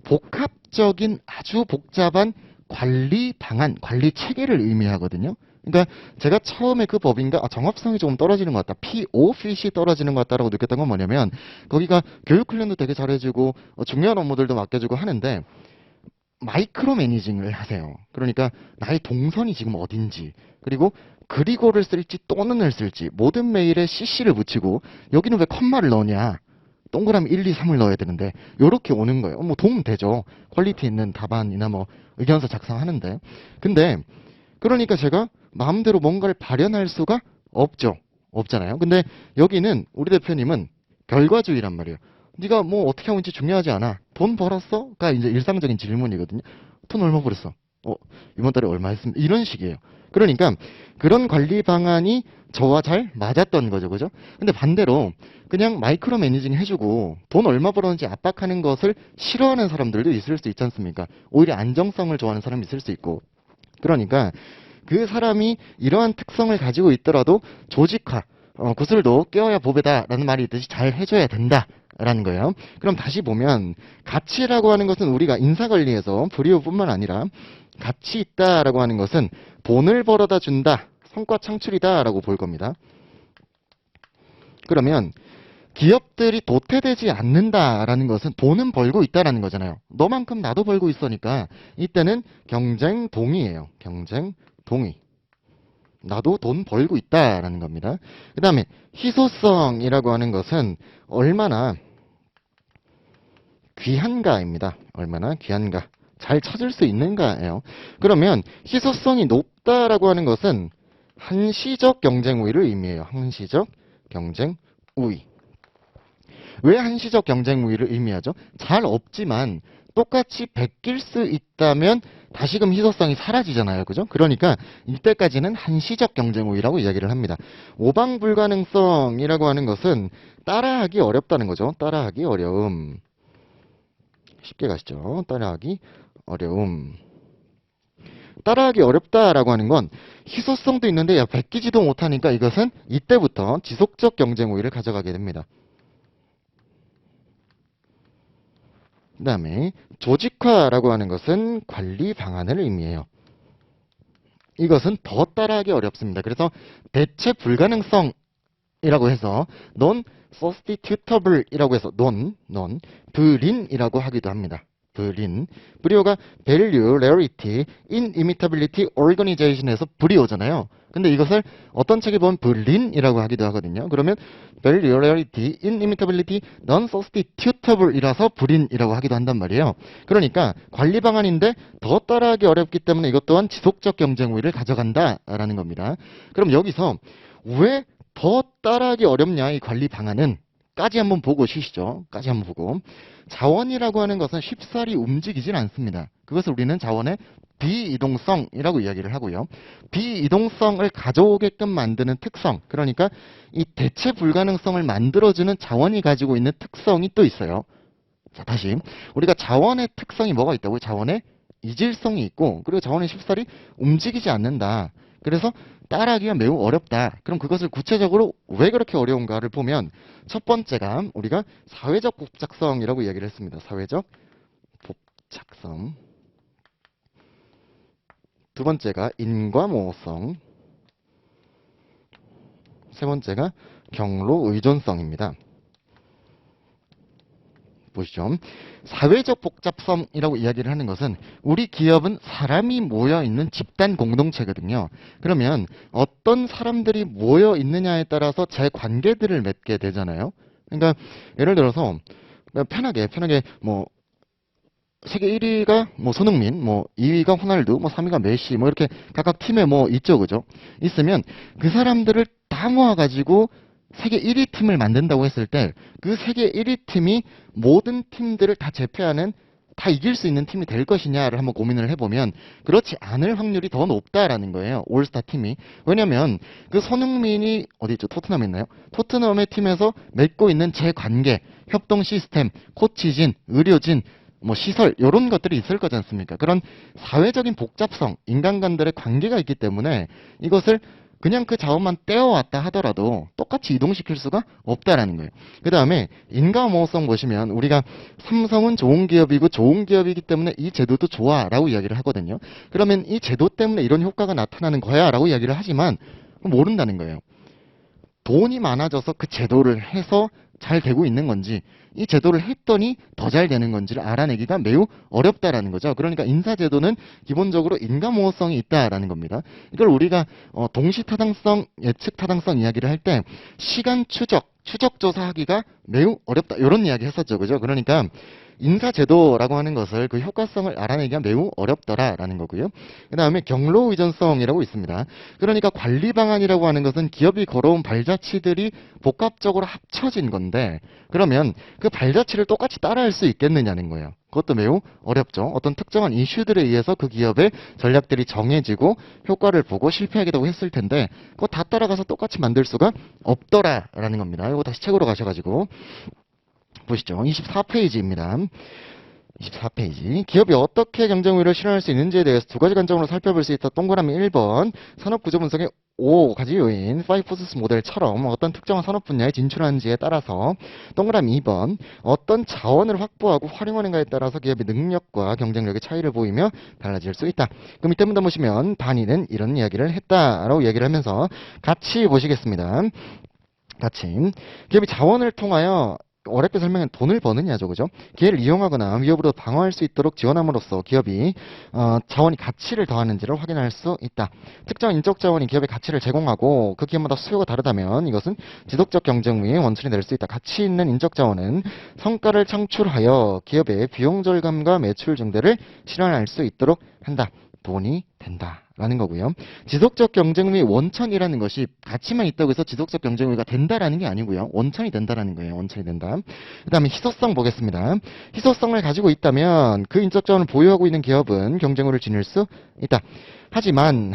복합적인 아주 복잡한 관리 방안, 관리 체계를 의미하거든요. 그러니까 제가 처음에 그 법인과 정합성이 조금 떨어지는 것 같다. POFit이 떨어지는 것 같다라고 느꼈던 건 뭐냐면 거기가 교육 훈련도 되게 잘해주고 중요한 업무들도 맡겨주고 하는데 마이크로 매니징을 하세요. 그러니까 나의 동선이 지금 어딘지 그리고 그리고를 쓸지 또는을 쓸지 모든 메일에 CC를 붙이고 여기는 왜 컴마를 넣냐 동그라미 1, 2, 3을 넣어야 되는데 요렇게 오는 거예요. 뭐 도움 되죠. 퀄리티 있는 답안이나 뭐 의견서 작성하는데 근데 그러니까 제가 마음대로 뭔가를 발현할 수가 없죠. 없잖아요. 근데 여기는 우리 대표님은 결과주의란 말이에요. 네가 뭐 어떻게 하고 있는지 중요하지 않아. 돈 벌었어? 가 이제 일상적인 질문이거든요. 돈 얼마 벌었어? 이번 달에 얼마 했습니다. 이런 식이에요. 그러니까 그런 관리 방안이 저와 잘 맞았던 거죠. 그죠? 근데 반대로 그냥 마이크로 매니징 해주고 돈 얼마 벌었는지 압박하는 것을 싫어하는 사람들도 있을 수 있지 않습니까? 오히려 안정성을 좋아하는 사람이 있을 수 있고. 그러니까 그 사람이 이러한 특성을 가지고 있더라도 조직화, 구슬도 껴야 보배다라는 말이 있듯이 잘 해줘야 된다라는 거예요. 그럼 다시 보면 가치라고 하는 것은 우리가 인사관리에서 불이웃뿐만 아니라 가치 있다라고 하는 것은 돈을 벌어다 준다, 성과 창출이다라고 볼 겁니다. 그러면 기업들이 도태되지 않는다라는 것은 돈은 벌고 있다라는 거잖아요. 너만큼 나도 벌고 있으니까 이때는 경쟁 동의예요. 경쟁 동의. 나도 돈 벌고 있다라는 겁니다. 그 다음에 희소성이라고 하는 것은 얼마나 귀한가입니다. 얼마나 귀한가. 잘 찾을 수 있는가예요. 그러면 희소성이 높다라고 하는 것은 한시적 경쟁 우위를 의미해요. 한시적 경쟁 우위. 왜 한시적 경쟁 우위를 의미하죠? 잘 없지만 똑같이 베낄 수 있다면 다시금 희소성이 사라지잖아요. 그죠? 그러니까 이때까지는 한시적 경쟁 우위라고 이야기를 합니다. 오방 불가능성이라고 하는 것은 따라하기 어렵다는 거죠. 따라하기 어려움. 쉽게 가시죠. 따라하기 어려움. 따라하기 어렵다라고 하는 건 희소성도 있는데 베끼지도 못하니까 이것은 이때부터 지속적 경쟁 우위를 가져가게 됩니다. 그 다음에 조직화라고 하는 것은 관리 방안을 의미해요. 이것은 더 따라하기 어렵습니다. 그래서 대체 불가능성이라고 해서 non-substitutable이라고 해서 non 불인이라고 하기도 합니다. 불인. 브리오가 value, rarity, inimitability, organization에서 브리오잖아요. 근데 이것을 어떤 책에 보면 불린이라고 하기도 하거든요. 그러면 value, rarity, inimitability, non-substitutable이라서 불인이라고 하기도 한단 말이에요. 그러니까 관리 방안인데 더 따라하기 어렵기 때문에 이것 또한 지속적 경쟁 우위를 가져간다라는 겁니다. 그럼 여기서 왜 더 따라하기 어렵냐 이 관리 방안은 까지 한번 보고 쉬시죠. 까지 한번 보고. 자원이라고 하는 것은 쉽사리 움직이질 않습니다. 그것을 우리는 자원의 비이동성이라고 이야기를 하고요. 비이동성을 가져오게끔 만드는 특성, 그러니까 이 대체 불가능성을 만들어주는 자원이 가지고 있는 특성이 또 있어요. 자, 다시 우리가 자원의 특성이 뭐가 있다고요? 자원의 이질성이 있고 그리고 자원이 쉽사리 움직이지 않는다. 그래서 따라하기가 매우 어렵다. 그럼 그것을 구체적으로 왜 그렇게 어려운가를 보면 첫 번째가 우리가 사회적 복잡성이라고 이야기를 했습니다. 사회적 복잡성. 두 번째가 인과모호성. 세 번째가 경로 의존성입니다. 보시죠. 사회적 복잡성이라고 이야기를 하는 것은 우리 기업은 사람이 모여있는 집단 공동체거든요. 그러면 어떤 사람들이 모여있느냐에 따라서 제 관계들을 맺게 되잖아요. 그러니까 예를 들어서 편하게 뭐 세계 1위가 뭐 손흥민, 뭐 2위가 호날두, 뭐 3위가 메시, 뭐 이렇게 각각 팀에 뭐 있죠, 그죠? 있으면 그 사람들을 다 모아가지고 세계 1위 팀을 만든다고 했을 때 그 세계 1위 팀이 모든 팀들을 다 제패하는 다 이길 수 있는 팀이 될 것이냐를 한번 고민을 해보면 그렇지 않을 확률이 더 높다라는 거예요. 올스타 팀이. 왜냐면 그 손흥민이 어디 있죠? 토트넘에 있나요? 토트넘의 팀에서 맺고 있는 제 관계, 협동 시스템, 코치진, 의료진, 뭐 시설 이런 것들이 있을 거지 않습니까? 그런 사회적인 복잡성, 인간 간들의 관계가 있기 때문에 이것을 그냥 그 자원만 떼어왔다 하더라도 똑같이 이동시킬 수가 없다라는 거예요. 그 다음에 인과모호성 보시면 우리가 삼성은 좋은 기업이고 좋은 기업이기 때문에 이 제도도 좋아 라고 이야기를 하거든요. 그러면 이 제도 때문에 이런 효과가 나타나는 거야 라고 이야기를 하지만 모른다는 거예요. 돈이 많아져서 그 제도를 해서 잘 되고 있는 건지 이 제도를 했더니 더 잘 되는 건지를 알아내기가 매우 어렵다라는 거죠. 그러니까 인사제도는 기본적으로 인과모호성이 있다라는 겁니다. 이걸 우리가 동시타당성, 예측타당성 이야기를 할 때 시간 추적 조사하기가 매우 어렵다 이런 이야기 했었죠. 그죠? 그러니까 인사제도라고 하는 것을 그 효과성을 알아내기가 매우 어렵더라라는 거고요. 그 다음에 경로 의존성이라고 있습니다. 그러니까 관리 방안이라고 하는 것은 기업이 걸어온 발자취들이 복합적으로 합쳐진 건데 그러면 그 발자취를 똑같이 따라할 수 있겠느냐는 거예요. 그것도 매우 어렵죠. 어떤 특정한 이슈들에 의해서 그 기업의 전략들이 정해지고 효과를 보고 실패하기도 했을 텐데 그거 다 따라가서 똑같이 만들 수가 없더라라는 겁니다. 이거 다시 책으로 가셔가지고 보시죠. 24페이지입니다. 24페이지. 기업이 어떻게 경쟁 우위를 실현할 수 있는지에 대해서 두 가지 관점으로 살펴볼 수 있다. 동그라미 1번. 산업 구조 분석의 5가지 요인, 5포스스 모델처럼 어떤 특정한 산업 분야에 진출하는지에 따라서 동그라미 2번. 어떤 자원을 확보하고 활용하는가에 따라서 기업의 능력과 경쟁력의 차이를 보이며 달라질 수 있다. 그 밑에 문단 보시면 단위는 이런 이야기를 했다라고 이야기를 하면서 같이 보시겠습니다. 같이. 기업이 자원을 통하여 어렵게 설명한 돈을 버느냐죠, 그죠? 기회를 이용하거나 위협으로 방어할 수 있도록 지원함으로써 기업이 자원이 가치를 더하는지를 확인할 수 있다. 특정 인적 자원이 기업의 가치를 제공하고 그 기업마다 수요가 다르다면 이것은 지속적 경쟁 우위의 원천이 될 수 있다. 가치 있는 인적 자원은 성과를 창출하여 기업의 비용 절감과 매출 증대를 실현할 수 있도록 한다. 돈이 된다. 라는 거고요. 지속적 경쟁의 원천이라는 것이 가치만 있다고 해서 지속적 경쟁의가 된다라는 게 아니고요. 원천이 된다라는 거예요. 원천이 된다. 그 다음에 희소성 보겠습니다. 희소성을 가지고 있다면 그 인적 자원을 보유하고 있는 기업은 경쟁으로 지닐 수 있다. 하지만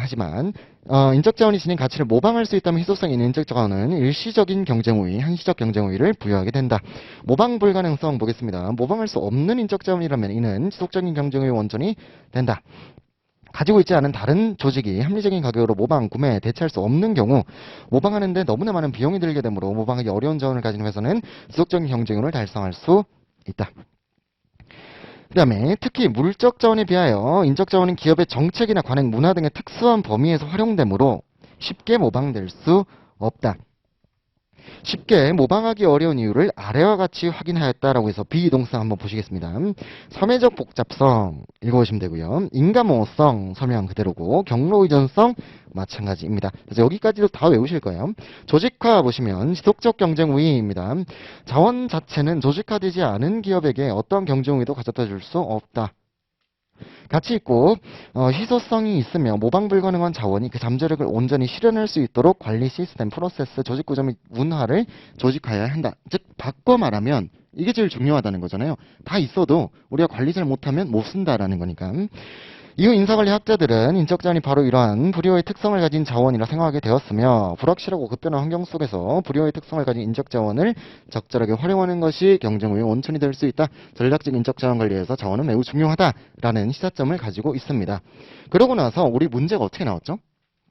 인적 자원이 지닌 가치를 모방할 수 있다면 희소성 있는 인적 자원은 일시적인 경쟁 우위, 한시적 경쟁 우위를 부여하게 된다. 모방 불가능성 보겠습니다. 모방할 수 없는 인적 자원이라면 이는 지속적인 경쟁 우위 원천이 된다. 가지고 있지 않은 다른 조직이 합리적인 가격으로 모방, 구매, 대체할 수 없는 경우 모방하는데 너무나 많은 비용이 들게 되므로 모방하기 어려운 자원을 가진 회사는 지속적인 경쟁률을 달성할 수 있다. 그 다음에 특히 물적 자원에 비하여 인적 자원은 기업의 정책이나 관행, 문화 등의 특수한 범위에서 활용되므로 쉽게 모방될 수 없다. 쉽게 모방하기 어려운 이유를 아래와 같이 확인하였다라고 해서 비이동성 한번 보시겠습니다. 섬해적 복잡성 읽어보시면 되고요. 인과모호성 설명 그대로고 경로의존성 마찬가지입니다. 그래서 여기까지도 다 외우실 거예요. 조직화 보시면 지속적 경쟁 우위입니다. 자원 자체는 조직화되지 않은 기업에게 어떤 경쟁 우위도 가져다 줄 수 없다. 가치 있고 희소성이 있으며 모방 불가능한 자원이 그 잠재력을 온전히 실현할 수 있도록 관리 시스템, 프로세스, 조직 구조 및 문화를 조직화해야 한다. 즉 바꿔 말하면 이게 제일 중요하다는 거잖아요. 다 있어도 우리가 관리 잘 못하면 못 쓴다라는 거니까. 이후 인사관리 학자들은 인적 자원이 바로 이러한 불효의 특성을 가진 자원이라 생각하게 되었으며 불확실하고 급변한 환경 속에서 불효의 특성을 가진 인적 자원을 적절하게 활용하는 것이 경쟁 우위의 원천이 될 수 있다. 전략적 인적 자원 관리에서 자원은 매우 중요하다라는 시사점을 가지고 있습니다. 그러고 나서 우리 문제가 어떻게 나왔죠?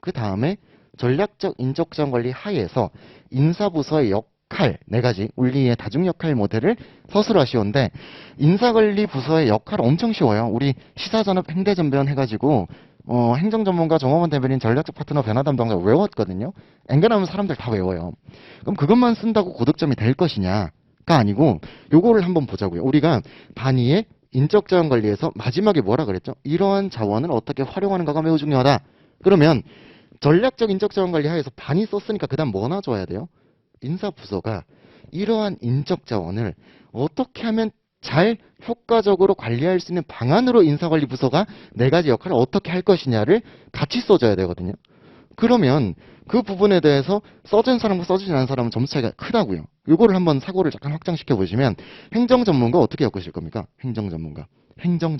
그 다음에 전략적 인적 자원 관리 하에서 인사부서의 역할, 네 가지 울리의 다중역할 모델을 서술을 하시오는데 인사관리 부서의 역할 엄청 쉬워요. 우리 시사전업 행대전변 해가지고 행정전문가 정호원 대변인 전략적 파트너 변화 담당자 외웠거든요. 앵간하면 사람들 다 외워요. 그럼 그것만 쓴다고 고득점이 될 것이냐가 아니고 요거를 한번 보자고요. 우리가 단위의 인적 자원 관리에서 마지막에 뭐라 그랬죠? 이러한 자원을 어떻게 활용하는가가 매우 중요하다. 그러면 전략적 인적 자원 관리 하에서 반이 썼으니까 그 다음 뭐 놔줘야 돼요? 인사부서가 이러한 인적 자원을 어떻게 하면 잘 효과적으로 관리할 수 있는 방안으로 인사관리 부서가 네 가지 역할을 어떻게 할 것이냐를 같이 써줘야 되거든요. 그러면 그 부분에 대해서 써준 사람과 써주지 않은 사람은 점수 차이가 크다고요. 이거를 한번 사고를 잠깐 확장시켜 보시면 행정 전문가 어떻게 엮으실 겁니까? 행정 전문가. 행정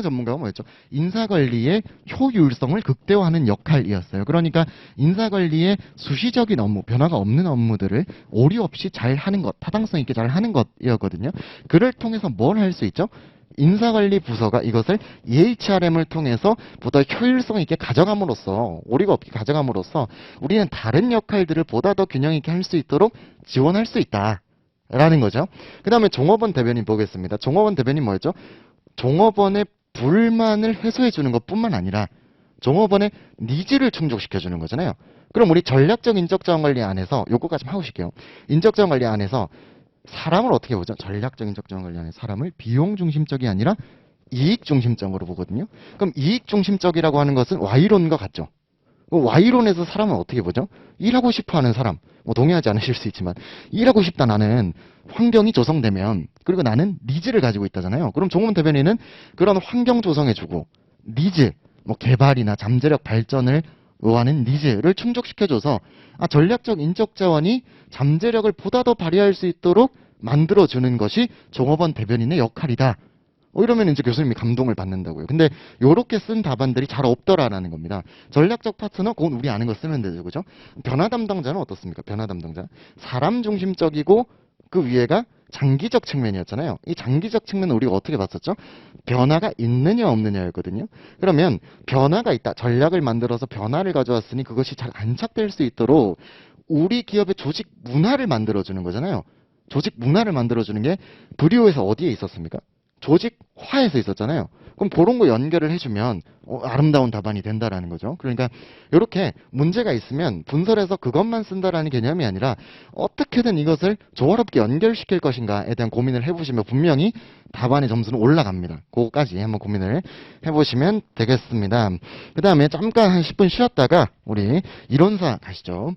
전문가가 뭐였죠? 인사관리의 효율성을 극대화하는 역할이었어요. 그러니까 인사관리의 수시적인 업무, 변화가 없는 업무들을 오류 없이 잘 하는 것, 타당성 있게 잘 하는 것이었거든요. 그를 통해서 뭘 할 수 있죠? 인사관리 부서가 이것을 EHRM을 통해서 보다 효율성 있게 가져감으로써, 오리가 없게 가져감으로써 우리는 다른 역할들을 보다 더 균형 있게 할 수 있도록 지원할 수 있다. 라는 거죠. 그 다음에 종업원 대변인 보겠습니다. 종업원 대변인 뭐였죠? 종업원의 불만을 해소해 주는 것 뿐만 아니라 종업원의 니즈를 충족시켜 주는 거잖아요. 그럼 우리 전략적 인적자원 관리 안에서 요거까지 하고 싶게요. 인적자원 관리 안에서 사람을 어떻게 보죠? 전략적 인적자원 관리 안에서 사람을 비용 중심적이 아니라 이익 중심적으로 보거든요. 그럼 이익 중심적이라고 하는 것은 Y론과 같죠. Y론에서 사람은 어떻게 보죠? 일하고 싶어 하는 사람. 뭐 동의하지 않으실 수 있지만 일하고 싶다 나는 환경이 조성되면 그리고 나는 니즈를 가지고 있다잖아요. 그럼 종업원 대변인은 그런 환경 조성해주고 니즈, 뭐 개발이나 잠재력 발전을 요하는 니즈를 충족시켜줘서 전략적 인적 자원이 잠재력을 보다 더 발휘할 수 있도록 만들어주는 것이 종업원 대변인의 역할이다. 이러면 이제 교수님이 감동을 받는다고요. 근데 요렇게 쓴 답안들이 잘 없더라라는 겁니다. 전략적 파트너, 그건 우리 아는 거 쓰면 되죠. 그죠? 변화 담당자는 어떻습니까? 변화 담당자. 사람 중심적이고 그 위에가 장기적 측면이었잖아요. 이 장기적 측면은 우리가 어떻게 봤었죠? 변화가 있느냐 없느냐였거든요. 그러면 변화가 있다. 전략을 만들어서 변화를 가져왔으니 그것이 잘 안착될 수 있도록 우리 기업의 조직 문화를 만들어주는 거잖아요. 조직 문화를 만들어주는 게 브리오에서 어디에 있었습니까? 조직화에서 있었잖아요. 그럼 그런 거 연결을 해주면 아름다운 답안이 된다라는 거죠. 그러니까 이렇게 문제가 있으면 분설해서 그것만 쓴다라는 개념이 아니라 어떻게든 이것을 조화롭게 연결시킬 것인가에 대한 고민을 해보시면 분명히 답안의 점수는 올라갑니다. 그거까지 한번 고민을 해보시면 되겠습니다. 그 다음에 잠깐 한 10분 쉬었다가 우리 이론사 가시죠.